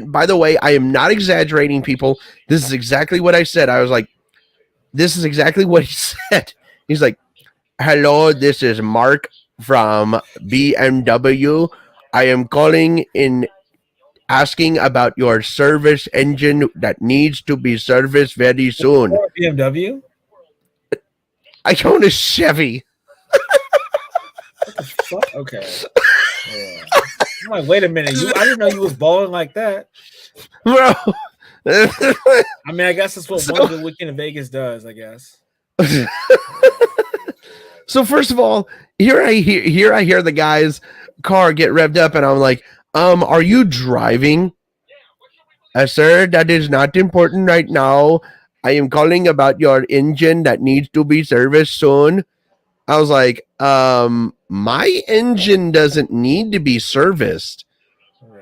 by the way, I am not exaggerating, people. This is exactly what I said. I was like, this is exactly what he said. He's like, hello, this is Mark from BMW. I am calling in asking about your service engine that needs to be serviced very soon. BMW? I own a Chevy. What the fuck? Okay. Yeah. I'm like, wait a minute. I didn't know you was balling like that. Bro. I mean, I guess that's what one good weekend in Vegas does, I guess. So first of all, here I hear the guy's car get revved up, and I'm like, are you driving? Sir, that is not important right now. I am calling about your engine that needs to be serviced soon. I was like, my engine doesn't need to be serviced.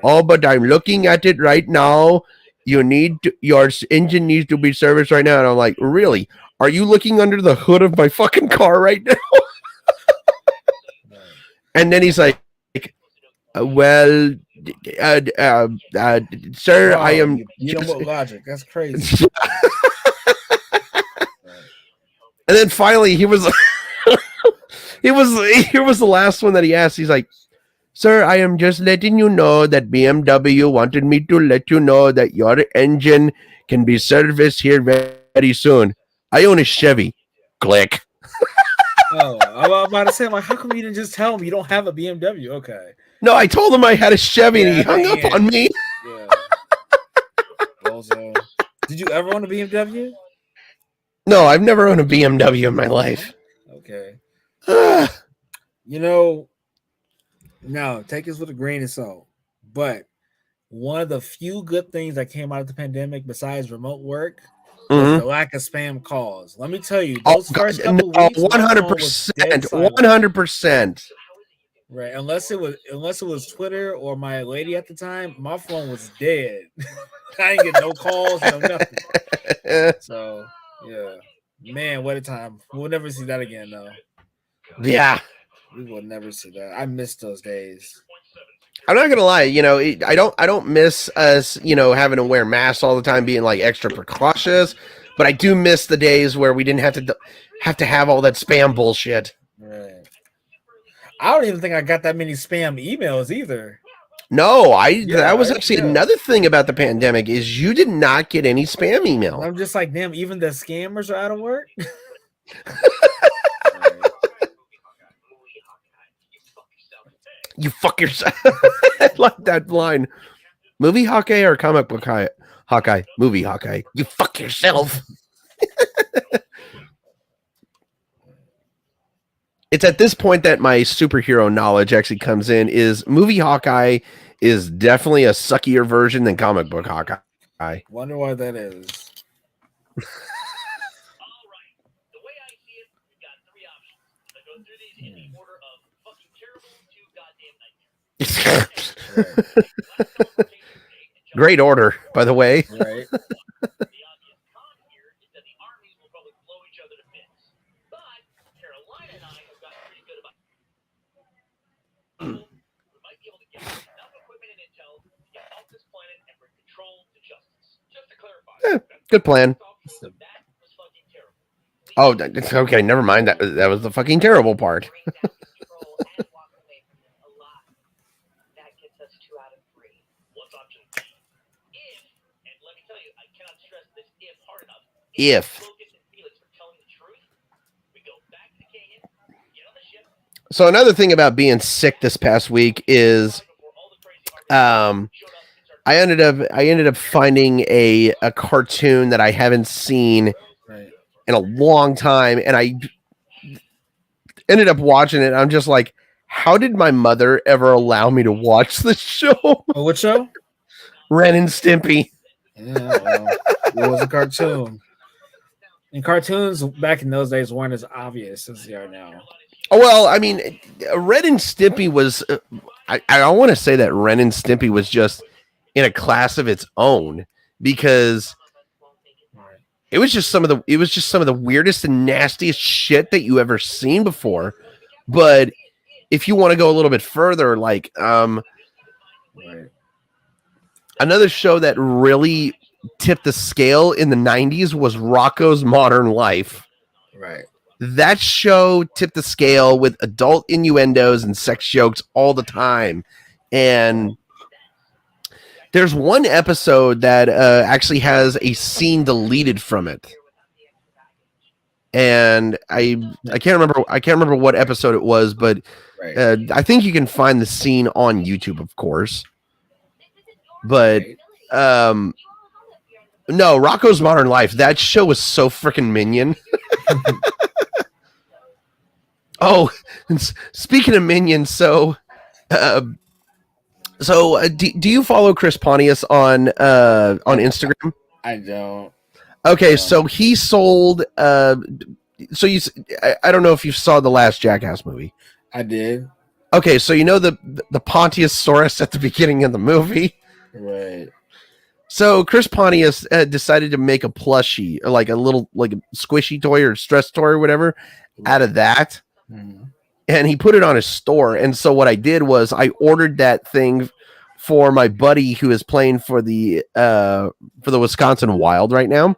Oh, but I'm looking at it right now. Your engine needs to be serviced right now. And I'm like, really? Are you looking under the hood of my fucking car right now? And then he's like, well, sir, I am. You know what logic? That's crazy. And then finally, he was. Here was the last one that he asked. He's like, sir, I am just letting you know that BMW wanted me to let you know that your engine can be serviced here very soon. I own a Chevy. Click. Oh, I'm about to say, like, how come you didn't just tell him you don't have a BMW? Okay. No, I told him I had a Chevy, and he hung up on me. Yeah. Also, did you ever own a BMW? No, I've never owned a BMW in my life. Okay. You know, no, take this with a grain of salt. But one of the few good things that came out of the pandemic, besides remote work, was the lack of spam calls. Let me tell you, those first couple weeks, 100%, 100%. Right, unless it was Twitter or my lady at the time, my phone was dead. I didn't get no calls, no nothing. So yeah, man, what a time. We'll never see that again, though. Yeah, we will never see that. I miss those days. I'm not gonna lie, I don't miss us, having to wear masks all the time, being like extra precautious. But I do miss the days where we didn't have to have all that spam bullshit. Right. I don't even think I got that many spam emails either. No, that was actually another thing about the pandemic is you did not get any spam email. I'm just like, damn, even the scammers are out of work. You fuck yourself. I like that line. Movie Hawkeye or comic book Hawkeye? Movie Hawkeye. You fuck yourself. It's at this point that my superhero knowledge actually comes in. Is movie Hawkeye is definitely a suckier version than comic book Hawkeye. Wonder why that is. Great order, by the way. Right. Good plan. Oh, it's okay. Never mind. That was the fucking terrible part. If. So another thing about being sick this past week is, I ended up finding a cartoon that I haven't seen in a long time, and I ended up watching it. I'm just like, how did my mother ever allow me to watch this show? What show? Ren and Stimpy. Yeah, well, it was a cartoon. And cartoons back in those days weren't as obvious as they are now. Oh, well, I mean, Ren and Stimpy was. I want to say that Ren and Stimpy was just in a class of its own because it was just some of the weirdest and nastiest shit that you ever seen before. But if you want to go a little bit further, like another show that really tipped the scale in the 90s was Rocko's Modern Life. Right. That show tipped the scale with adult innuendos and sex jokes all the time. And there's one episode that actually has a scene deleted from it. And I can't remember what episode it was, but I think you can find the scene on YouTube, of course. But no, Rocko's Modern Life. That show was so freaking minion. Oh, speaking of minions, so do you follow Chris Pontius on Instagram? I don't. Okay, so he sold. I don't know if you saw the last Jackass movie. I did. Okay, so you know the Pontiusaurus at the beginning of the movie, right? So Chris Pontius decided to make a plushie, or like a little like a squishy toy or stress toy or whatever, out of that, and he put it on his store. And so what I did was I ordered that thing for my buddy who is playing for the Wisconsin Wild right now.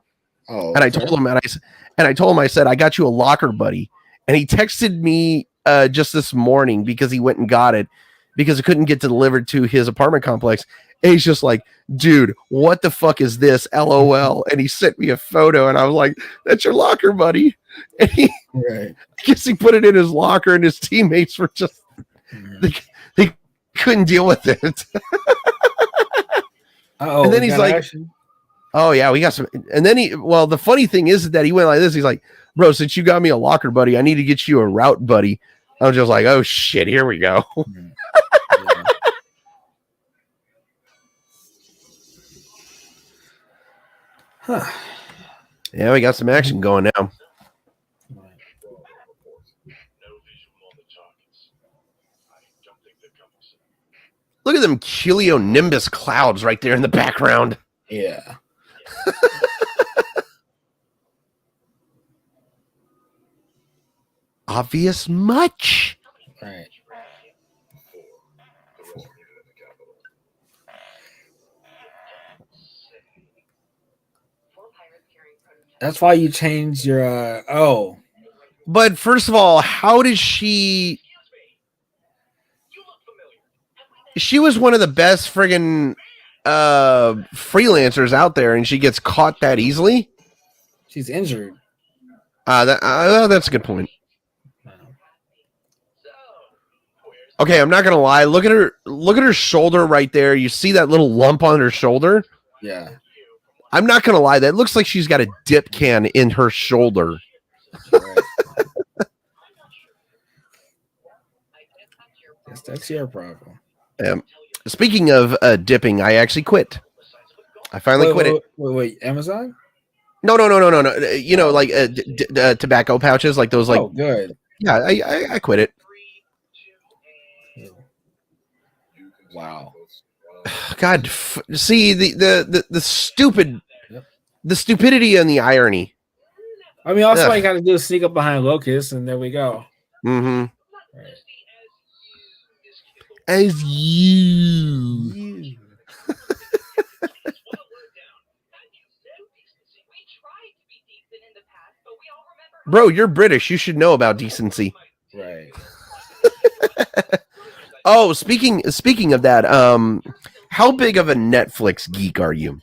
Oh, and I told him, I said, I got you a locker, buddy. And he texted me just this morning because he went and got it because it couldn't get delivered to his apartment complex. And he's just like, dude, what the fuck is this? LOL. And he sent me a photo and I was like, that's your locker, buddy. And I guess he put it in his locker and his teammates were just, they couldn't deal with it. And then he's like, action. Oh yeah, we got some. And then the funny thing is that he went like this. He's like, bro, since you got me a locker, buddy, I need to get you a route, buddy. I was just like, oh shit, here we go. Yeah, we got some action going now. Look at them cumulonimbus clouds right there in the background. Yeah. Obvious much. Right. That's why you changed your But first of all, how did she was one of the best friggin' freelancers out there, and she gets caught that easily? She's injured. That's a good point. Okay, I'm not gonna lie. Look at her shoulder right there. You see that little lump on her shoulder? Yeah. I'm not gonna lie. That looks like she's got a dip can in her shoulder. Right. That's your problem. Speaking of dipping, I actually quit. I finally quit it. Wait, Amazon? No. You know, like tobacco pouches, like those. Like, oh, good. Yeah, I quit it. Wow. God, see the stupidity and the irony. I mean, also all you got to do is sneak up behind Locust, and there we go. Mm-hmm. Right. As you. Bro, you're British. You should know about decency. Right. Oh, speaking of that, how big of a Netflix geek are you?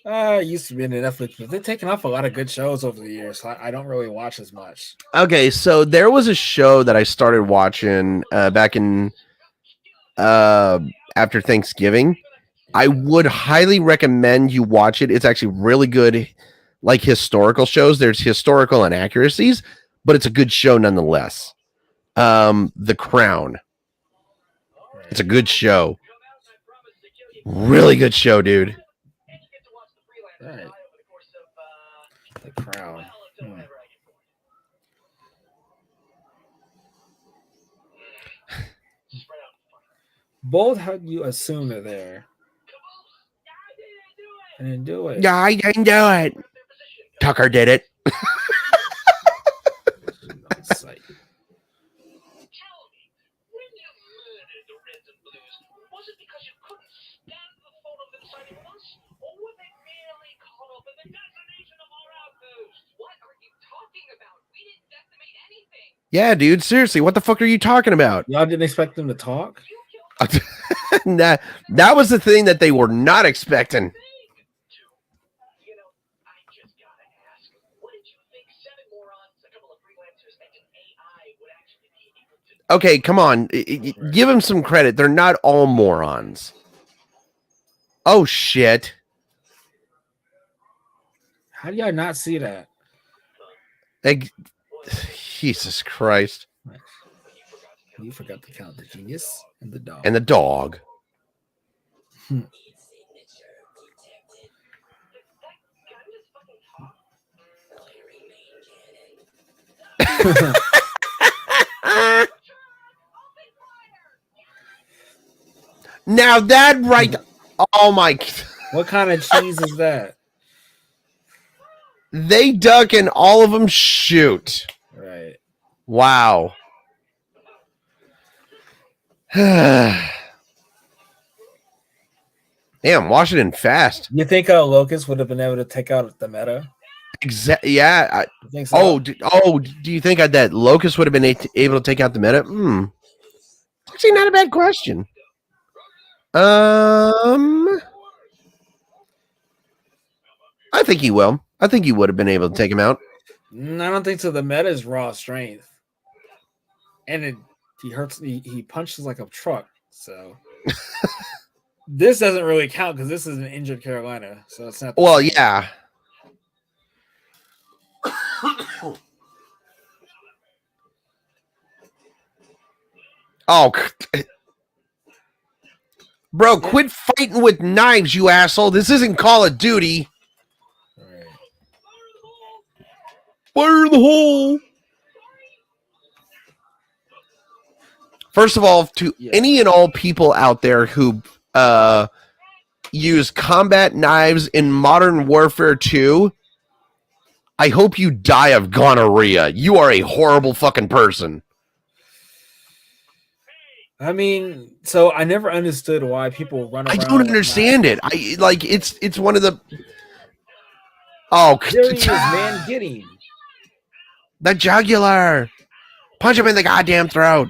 I used to be into Netflix, but they've taken off a lot of good shows over the years, so I don't really watch as much. Okay, so there was a show that I started watching back in after Thanksgiving. I would highly recommend you watch it. It's actually really good, like historical shows. There's historical inaccuracies, but it's a good show nonetheless. The Crown. It's a good show. Really good show, dude. Right. The crowd. Both had you assume they're there. I didn't do it. Yeah, I didn't do it. Tucker did it. Yeah, dude. Seriously, what the fuck are you talking about? Y'all didn't expect them to talk? that was the thing that they were not expecting. Okay, come on. Give them some credit. They're not all morons. Oh, shit. How do y'all not see that? Jesus Christ. You forgot to count the genius and the dog. And the dog. Now that right. Oh my. What kind of cheese is that? They duck and all of them shoot. Right. Wow. Damn, Washington fast. You think Locust would have been able to take out the meta? Exactly. Yeah. Think so? Do you think that Locust would have been able to take out the meta? Actually, not a bad question. I think he will. I think he would have been able to take him out. I don't think so. The meta is raw strength, and he hurts. He punches like a truck. So this doesn't really count because this is an injured Carolina. So it's not. Well, yeah. Oh, bro, quit fighting with knives, you asshole. This isn't Call of Duty. Right. Fire in the hole. First of all, to any and all people out there who use combat knives in Modern Warfare 2, I hope you die of gonorrhea. You are a horrible fucking person. I mean, so I never understood why people run around. I don't understand it. It's one of the. Oh, there he is, man! Get him. The jugular. Punch him in the goddamn throat.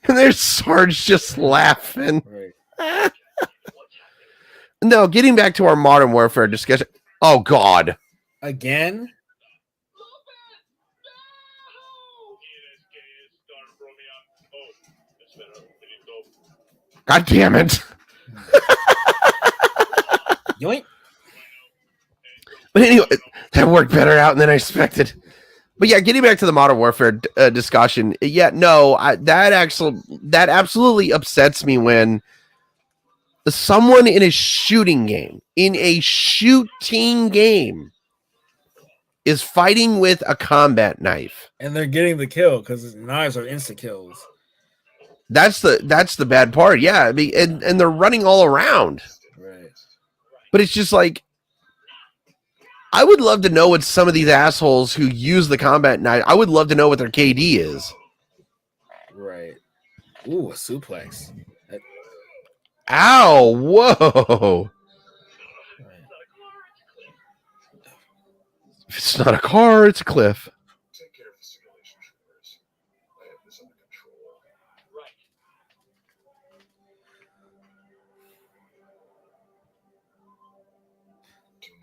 And there's Sarge just laughing. Right. No, getting back to our Modern Warfare discussion. Oh, God. Again? God damn it. Yoink. But anyway, that worked better out than I expected. But yeah, getting back to the Modern Warfare discussion. Yeah, no, that absolutely upsets me when someone in a shooting game, is fighting with a combat knife. And they're getting the kill because knives are insta kills. That's the bad part. Yeah, I mean, and they're running all around. Right. But it's just like, I would love to know what some of these assholes who use the combat knife, I would love to know what their KD is. Right. Ooh, a suplex. Ow, whoa. Right. If it's not a car, it's a cliff.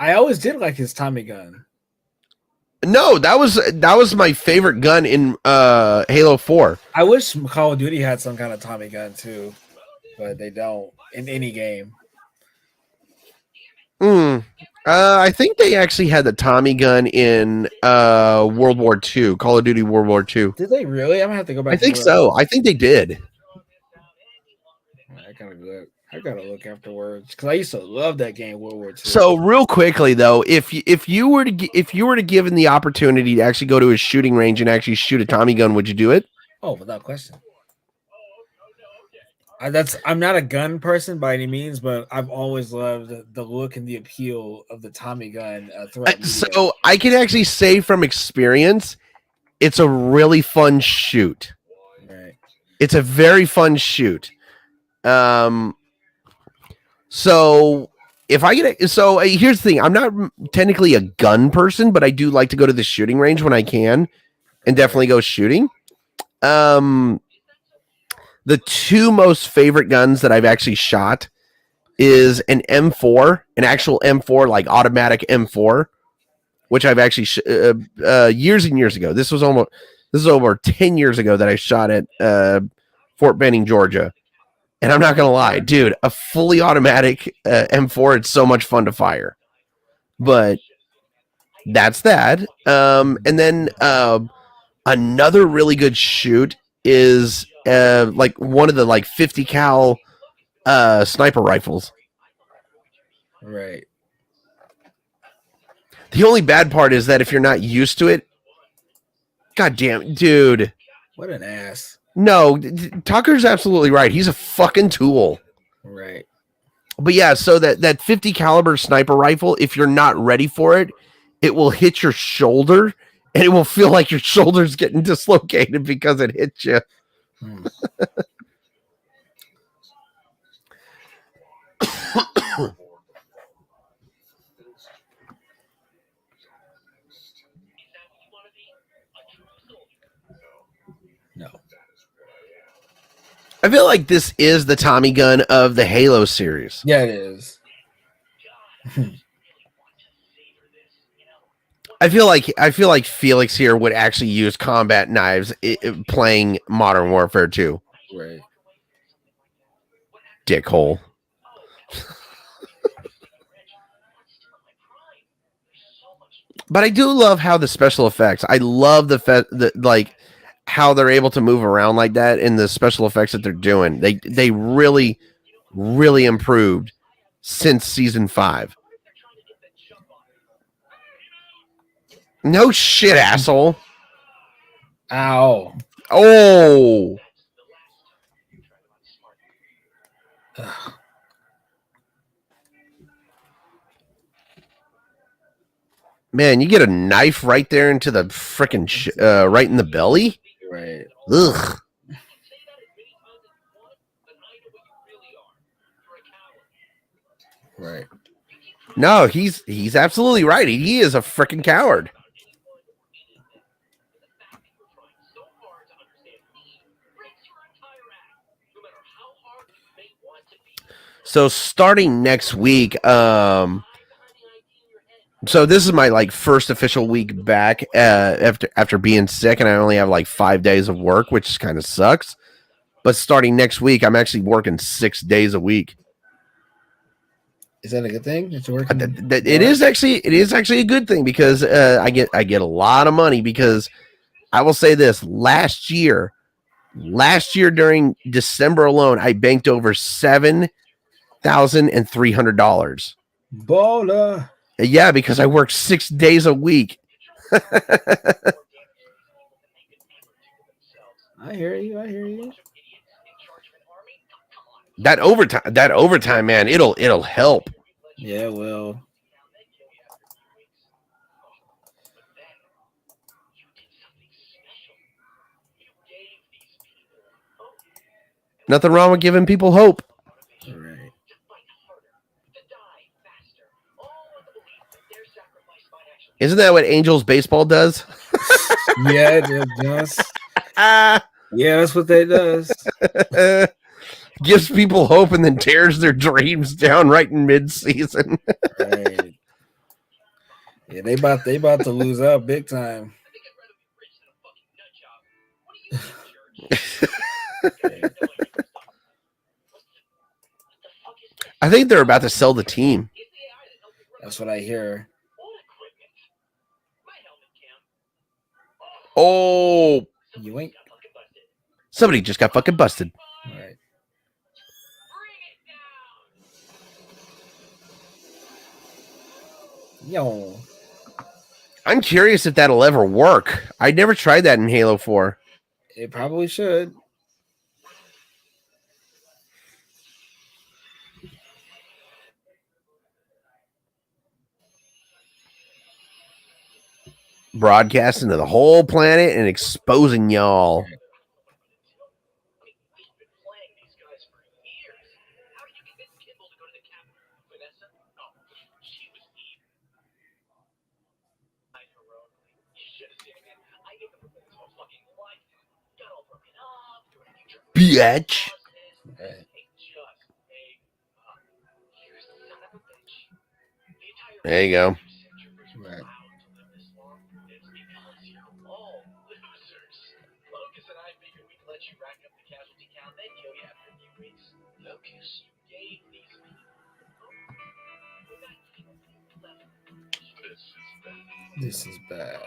I always did like his Tommy gun. No, that was my favorite gun in Halo 4. I wish Call of Duty had some kind of Tommy gun too, but they don't in any game. I think they actually had the Tommy gun in World War II, Call of Duty World War II. Did they really? I'm gonna have to go back. I think so. I think they did. I gotta look afterwards because I used to love that game, World War II. So real quickly though, if you were to given the opportunity to actually go to a shooting range and actually shoot a Tommy gun, would you do it? Oh, without question. I'm not a gun person by any means, but I've always loved the look and the appeal of the Tommy gun throughout. So I can actually say from experience, it's a really fun shoot. Right. It's a very fun shoot. So if I get it, so here's the thing: I'm not technically a gun person, but I do like to go to the shooting range when I can, and definitely go shooting. The two most favorite guns that I've actually shot is an M4, an actual M4, like automatic M4, which I've actually years and years ago. This is over 10 years ago that I shot at Fort Benning, Georgia. And I'm not gonna lie, dude, a fully automatic M4, it's so much fun to fire. But that's that. And then another really good shoot is like one of the like 50 cal sniper rifles. Right. The only bad part is that if you're not used to it, god damn, dude. What an ass. No, Tucker's absolutely right. He's a fucking tool. Right. But yeah, so that 50 caliber sniper rifle, if you're not ready for it, it will hit your shoulder and it will feel like your shoulder's getting dislocated because it hit you. No. I feel like this is the Tommy gun of the Halo series. Yeah, it is. I feel like Felix here would actually use combat knives playing Modern Warfare 2. Right. Dickhole. But I do love how the special effects. I love the like how they're able to move around like that and the special effects that they're doing. They really improved since season 5. No shit, asshole. Ow. Oh. Man, you get a knife right there into the freaking right in the belly. Right. Ugh. Right. No, he's absolutely right. He is a freaking coward. So starting next week, so this is my like first official week back after being sick, and I only have like 5 days of work, which kind of sucks. But starting next week, I'm actually working 6 days a week. Is that a good thing? It's working. It is actually a good thing because I get a lot of money because I will say this: last year during December alone, I banked over $7,300. Baller. Yeah, because I work 6 days a week. I hear you. That overtime, man, it'll help. Yeah, it will. Nothing wrong with giving people hope. Right. Isn't that what Angels baseball does? Yeah, it does. Yeah, that's what that does. Gives people hope and then tears their dreams down right in mid-season. Right. Yeah, they about to lose out big time. I think they're about to sell the team. That's what I hear. Oh, you ain't. Somebody just got fucking busted. All right. Yo. I'm curious if that'll ever work. I never tried that in Halo 4. It probably should. Broadcasting to the whole planet and exposing y'all. Bitch. There you go. Right. This is bad.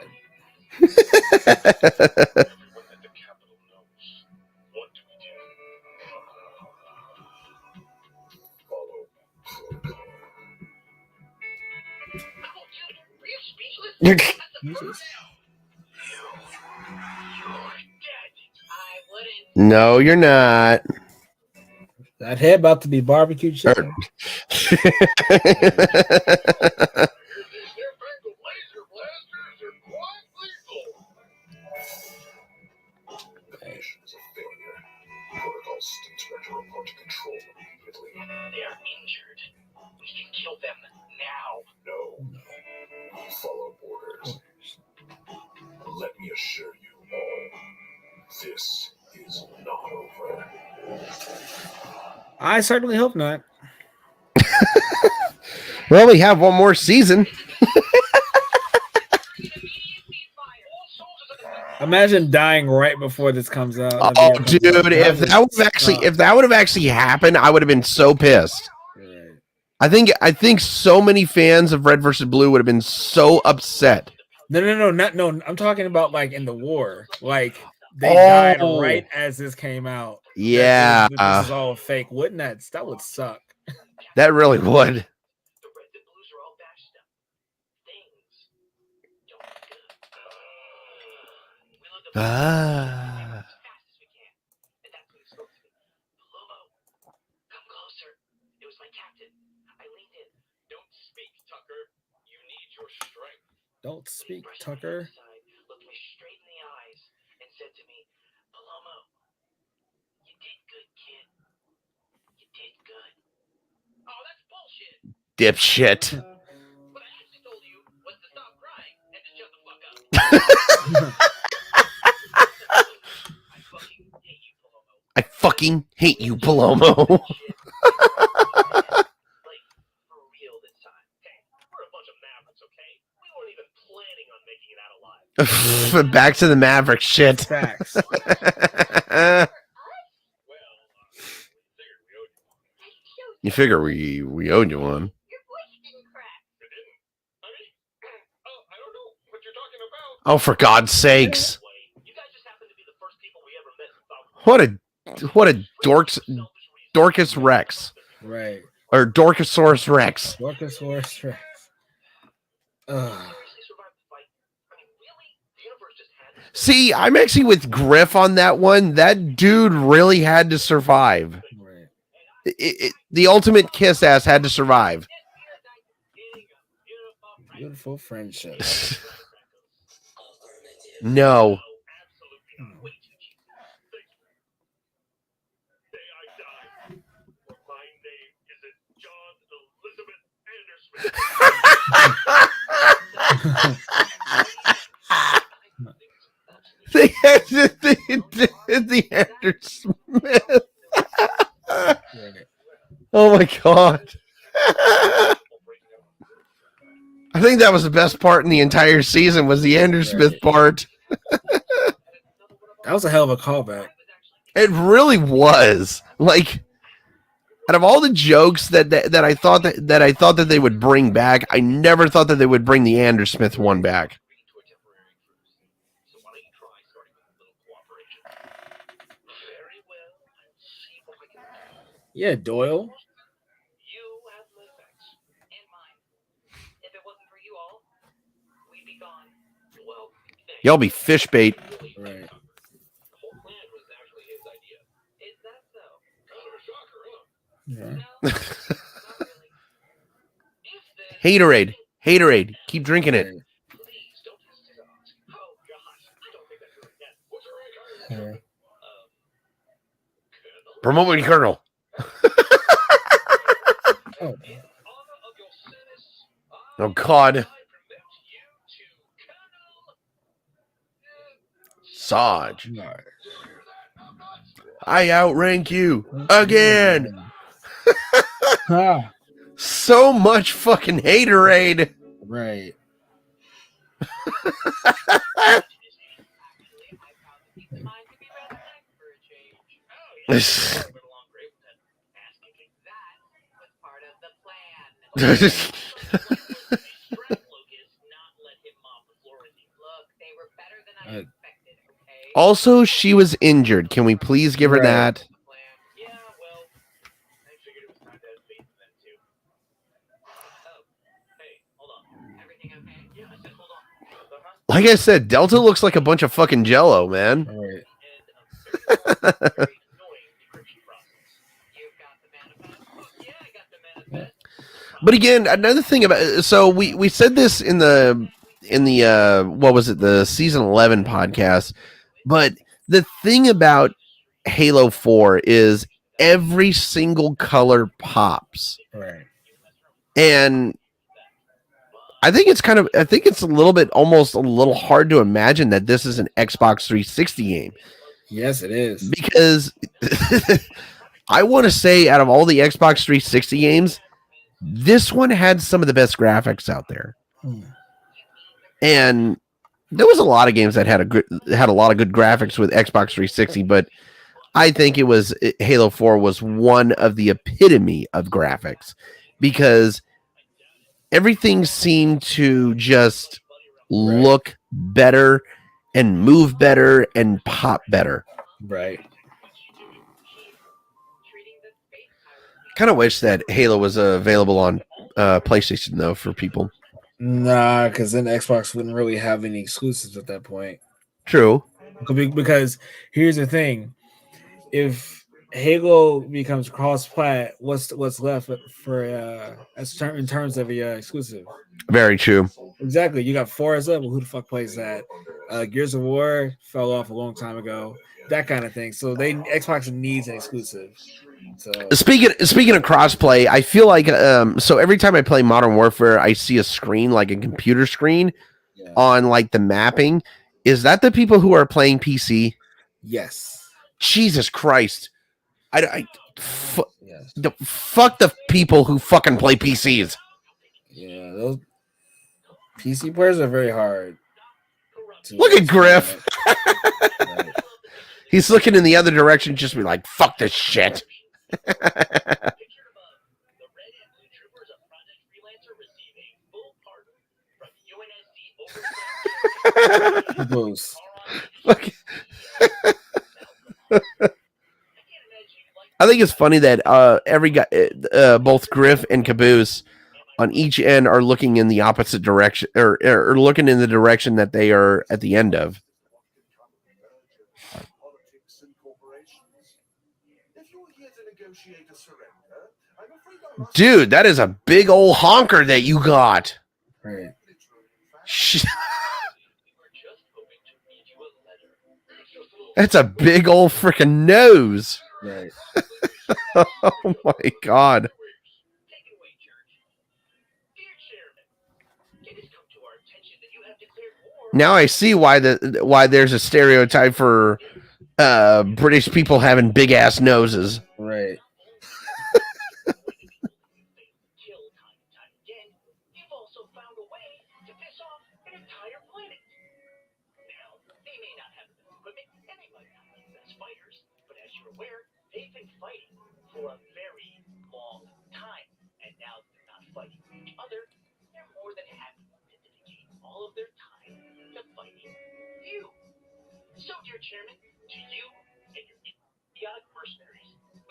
No, you're not. That head about to be barbecue chicken. Follow orders. Let me assure you all, this is not over. I certainly hope not. Well, we have one more season. Imagine dying right before this comes out. Oh, dude! If that would have actually happened, I would have been so pissed. Right. I think so many fans of Red versus Blue would have been so upset. No. I'm talking about like in the war. Like they died right as this came out. Yeah, this is all fake. Wouldn't that would suck? That really would. Ah. Don't speak, Tucker. Looked me straight in the eyes and said to me, Palomo, you did good, kid. You did good. Oh, that's bullshit. Dipshit. What I actually told you was to stop crying and to shut the fuck up. I fucking hate you, Palomo. Back to the Maverick shit. Facts. You figure we owed you one. Oh, for God's sakes! What a Dorcas Rex, Right? Or Dorcosaurus Rex. Dorcosaurus Rex. Ugh. See, I'm actually with Griff on that one. That dude really had to survive. Right. The ultimate kiss ass had to survive. Beautiful friendship. No. the Andrew Smith. Oh my God. I think that was the best part in the entire season was the Andrew Smith part. That was a hell of a callback. It really was. Like, out of all the jokes that I thought that they would bring back, I never thought that they would bring the Andrew Smith one back. Yeah, Doyle. Y'all be fish bait. Right. Yeah. Haterade. Keep drinking it. Yeah. Promote me, Colonel. Oh God. Sarge. No. I outrank you again. Ah. So much fucking haterade. Right. Also, she was injured. Can we please give her that? Like I said, Delta looks like a bunch of fucking jello, man. Right. But again, another thing about so we said this in the what was it, the season 11 podcast, but the thing about Halo 4 is every single color pops. Right. And I think it's a little bit, almost a little hard to imagine that this is an Xbox 360 game. Yes, it is. Because I want to say out of all the Xbox 360 games, this one had some of the best graphics out there. And there was a lot of games that had a lot of good graphics with Xbox 360, but I think Halo 4 was one of the epitome of graphics, because everything seemed to just look better and move better and pop better. Right. Kind of wish that Halo was available on PlayStation though for people. Nah, because then Xbox wouldn't really have any exclusives at that point. True. Because here's the thing: if Halo becomes cross-plat, what's left for in terms of a exclusive? Very true. Exactly. You got Forza, but who the fuck plays that? Gears of War fell off a long time ago. That kind of thing. So Xbox needs an exclusive. So speaking of crossplay, I feel like so every time I play Modern Warfare, I see a screen, like a computer screen, on like the mapping. Is that the people who are playing PC? Yes. Jesus Christ! Fuck the people who fucking play PCs. Yeah, those PC players are very hard. Look at Griff. Right. He's looking in the other direction, just be like, "Fuck this shit." I think it's funny that every guy, both Griff and Caboose, on each end are looking in the opposite direction, or looking in the direction that they are at the end of. Dude, that is a big old honker that you got. Right. That's a big old freaking nose. Right. Oh my God. Now I see why there's a stereotype for British people having big ass noses. Right.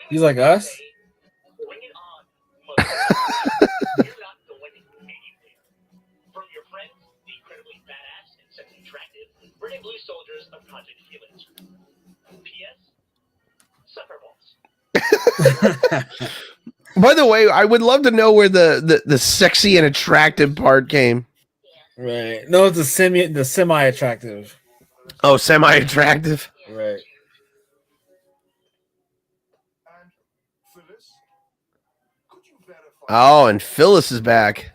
He's like us. By the way, I would love to know where the sexy and attractive part came. Right. No, it's the semi-attractive. Oh, semi-attractive. Right. Oh, and Phyllis is back.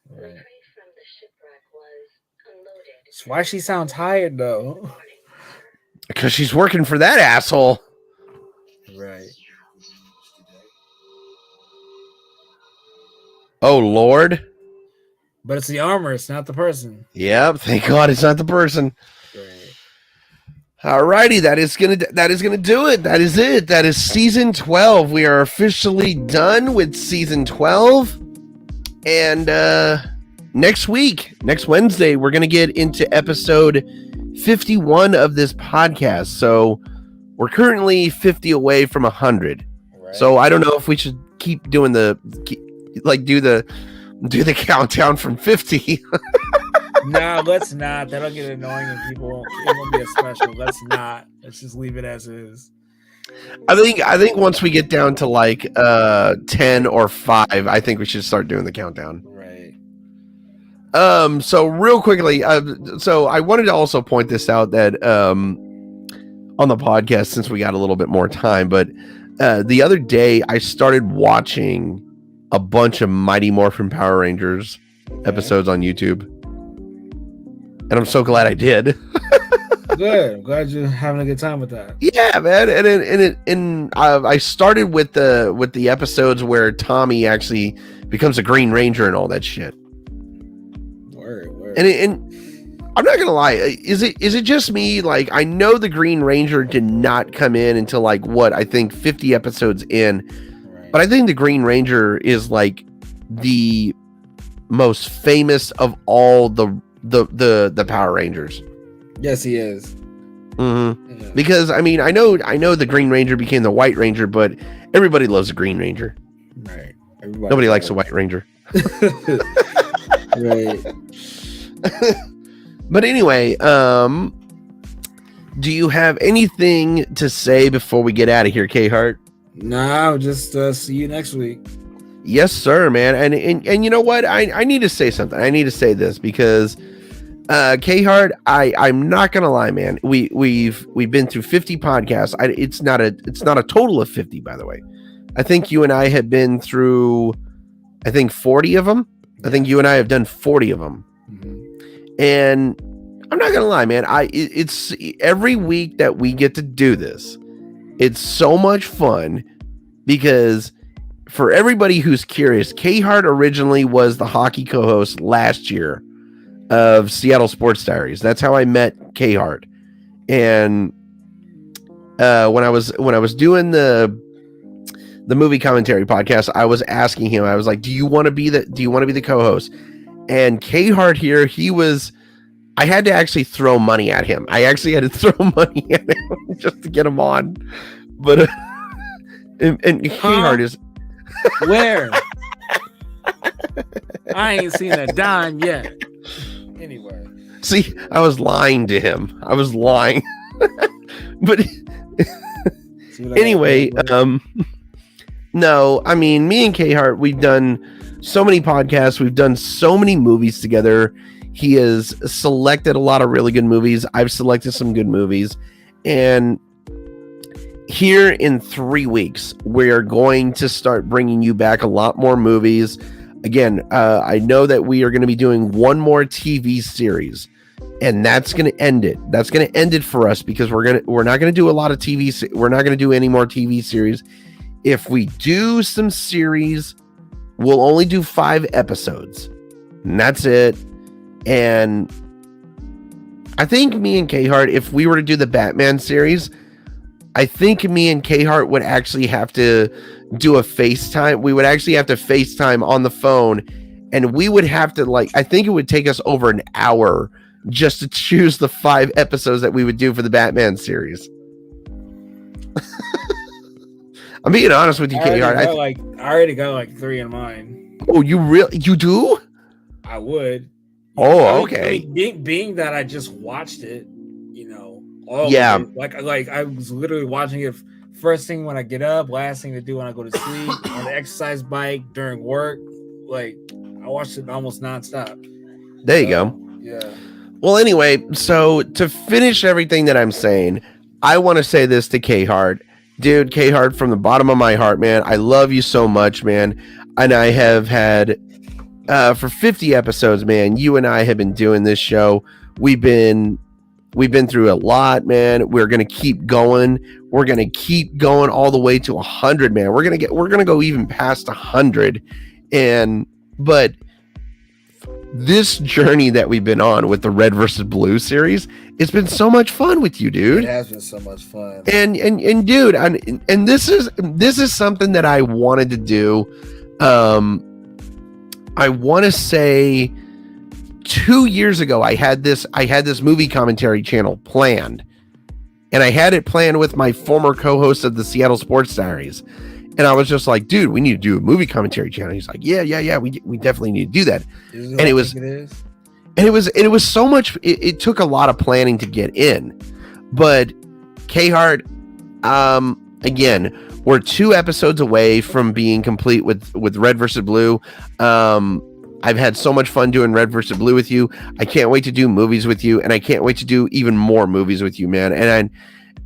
Right. That's why she sounds tired, though. Because she's working for that asshole. Right. Oh, Lord. But it's the armor, it's not the person. Yep, thank God it's not the person. Right. Alrighty, that is gonna do it. That is it. That is season 12. We are officially done with season 12. And next Wednesday, we're gonna get into episode 51 of this podcast. So we're currently 50 away from 100. Right. So I don't know if we should keep doing do the countdown from 50. Nah, let's not. That'll get annoying and it won't be a special. Let's not. Let's just leave it as is. I think once we get down to like 10 or 5, I think we should start doing the countdown. Right. So real quickly, so I wanted to also point this out that on the podcast, since we got a little bit more time, but the other day I started watching a bunch of Mighty Morphin Power Rangers episodes on YouTube, and I'm so glad I did. Good. I'm glad you're having a good time with that. Yeah, man. And I started with the episodes where Tommy actually becomes a Green Ranger and all that shit. Word. And I'm not gonna lie, is it just me? Like, I know the Green Ranger did not come in until like what I think 50 episodes in. But I think the Green Ranger is like the most famous of all the Power Rangers. Yes, he is. Mm-hmm. Yeah. Because I mean, I know the Green Ranger became the White Ranger, but everybody loves the Green Ranger. Right. Nobody likes the White Ranger. Right. But anyway, do you have anything to say before we get out of here, KHart? No, just see you next week. Yes, sir, man. And you know what? I need to say something. I need to say this because KHart, I'm not gonna lie, man. We've been through 50 podcasts. It's not a total of 50, by the way. I think you and I have been through 40 of them. I think you and I have done 40 of them. Mm-hmm. And I'm not gonna lie, man. It's every week that we get to do this. It's so much fun because for everybody who's curious, KHart originally was the hockey co-host last year of Seattle Sports Diaries. That's how I met KHart. And when I was doing the movie commentary podcast, I was asking him, I was like, do you want to be the co-host? And KHart here, I had to actually throw money at him. I actually had to throw money at him just to get him on. But and KHart is where? I ain't seen a dime yet. Anyway. See, I was lying to him. I was lying. But anyway, no, I mean, me and KHart, we've done so many podcasts. We've done so many movies together. He has selected a lot of really good movies. I've selected some good movies. And here in 3 weeks, we're going to start bringing you back a lot more movies. Again, I know that we are going to be doing one more TV series, and that's going to end it. That's going to end it for us because we're not going to do a lot of TV. We're not going to do any more TV series. If we do some series, we'll only do 5 episodes, and that's it. And I think me and KHart, if we were to do the Batman series, I think me and KHart would actually have to do a FaceTime. We would actually have to FaceTime on the phone, and we would have to I think it would take us over an hour just to choose the 5 episodes that we would do for the Batman series. I'm being honest with you, KHart. I already got 3 in mind. Oh, you do? I would. Oh, okay. Being that I just watched it, all yeah. like I was literally watching it first thing when I get up, last thing to do when I go to sleep, on the exercise bike, during work. Like, I watch it almost nonstop. There you go. Yeah. Well, anyway, so to finish everything that I'm saying, I want to say this to KHart. Dude, KHart, from the bottom of my heart, man, I love you so much, man. And I have had, for 50 episodes, man, you and I have been doing this show. We've been through a lot, man. We're going to keep going. We're going to keep going all the way to 100, man. We're going to go even past 100. But this journey that we've been on with the Red versus Blue series, it's been so much fun with you, dude. It has been so much fun. And dude, and this is something that I wanted to do. I want to say 2 years ago, I had this movie commentary channel planned, and I had it planned with my former co-host of the Seattle Sports Diaries. And I was just like, dude, we need to do a movie commentary channel. He's like, yeah, we definitely need to do that. And it was so much. It took a lot of planning to get in, but KHart, again, we're 2 episodes away from being complete with Red versus Blue. I've had so much fun doing Red versus Blue with you. I can't wait to do movies with you, and I can't wait to do even more movies with you, man. And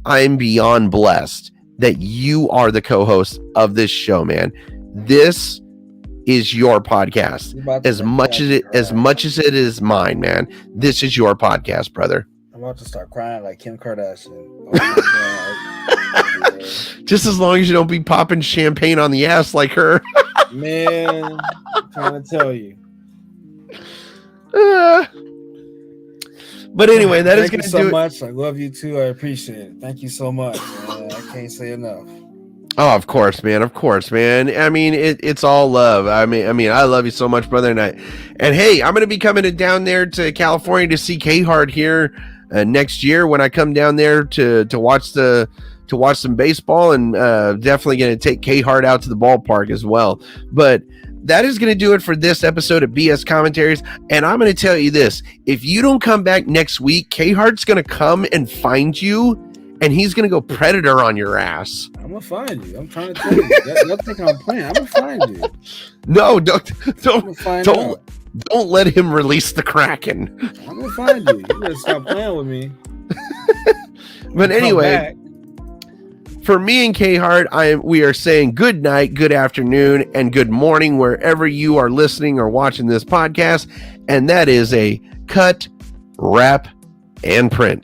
I'm beyond blessed that you are the co-host of this show, man. This is your podcast. As much as it is mine, man. This is your podcast, brother. I'm about to start crying like Kim Kardashian. Just as long as you don't be popping champagne on the ass like her. Man, I'm trying to tell you. But anyway, that is going to do it. Thank you so much. I love you too. I appreciate it. Thank you so much. Man. I can't say enough. Oh, of course, man. Of course, man. I mean, it's all love. I mean, I love you so much, brother. And hey, I'm going to be coming down there to California to see KHart here next year when I come down there to watch some baseball, and definitely going to take KHart out to the ballpark as well. But that is going to do it for this episode of BS Commentaries. And I'm going to tell you this: if you don't come back next week, KHart's going to come and find you, and he's going to go predator on your ass. I'm going to find you. I'm trying to tell you. Y'all think I'm playing. I'm going to find you. No, don't let him release the Kraken. I'm going to find you. You better stop playing with me. But anyway, for me and KHart, we are saying good night, good afternoon, and good morning wherever you are listening or watching this podcast. And that is a cut, wrap, and print.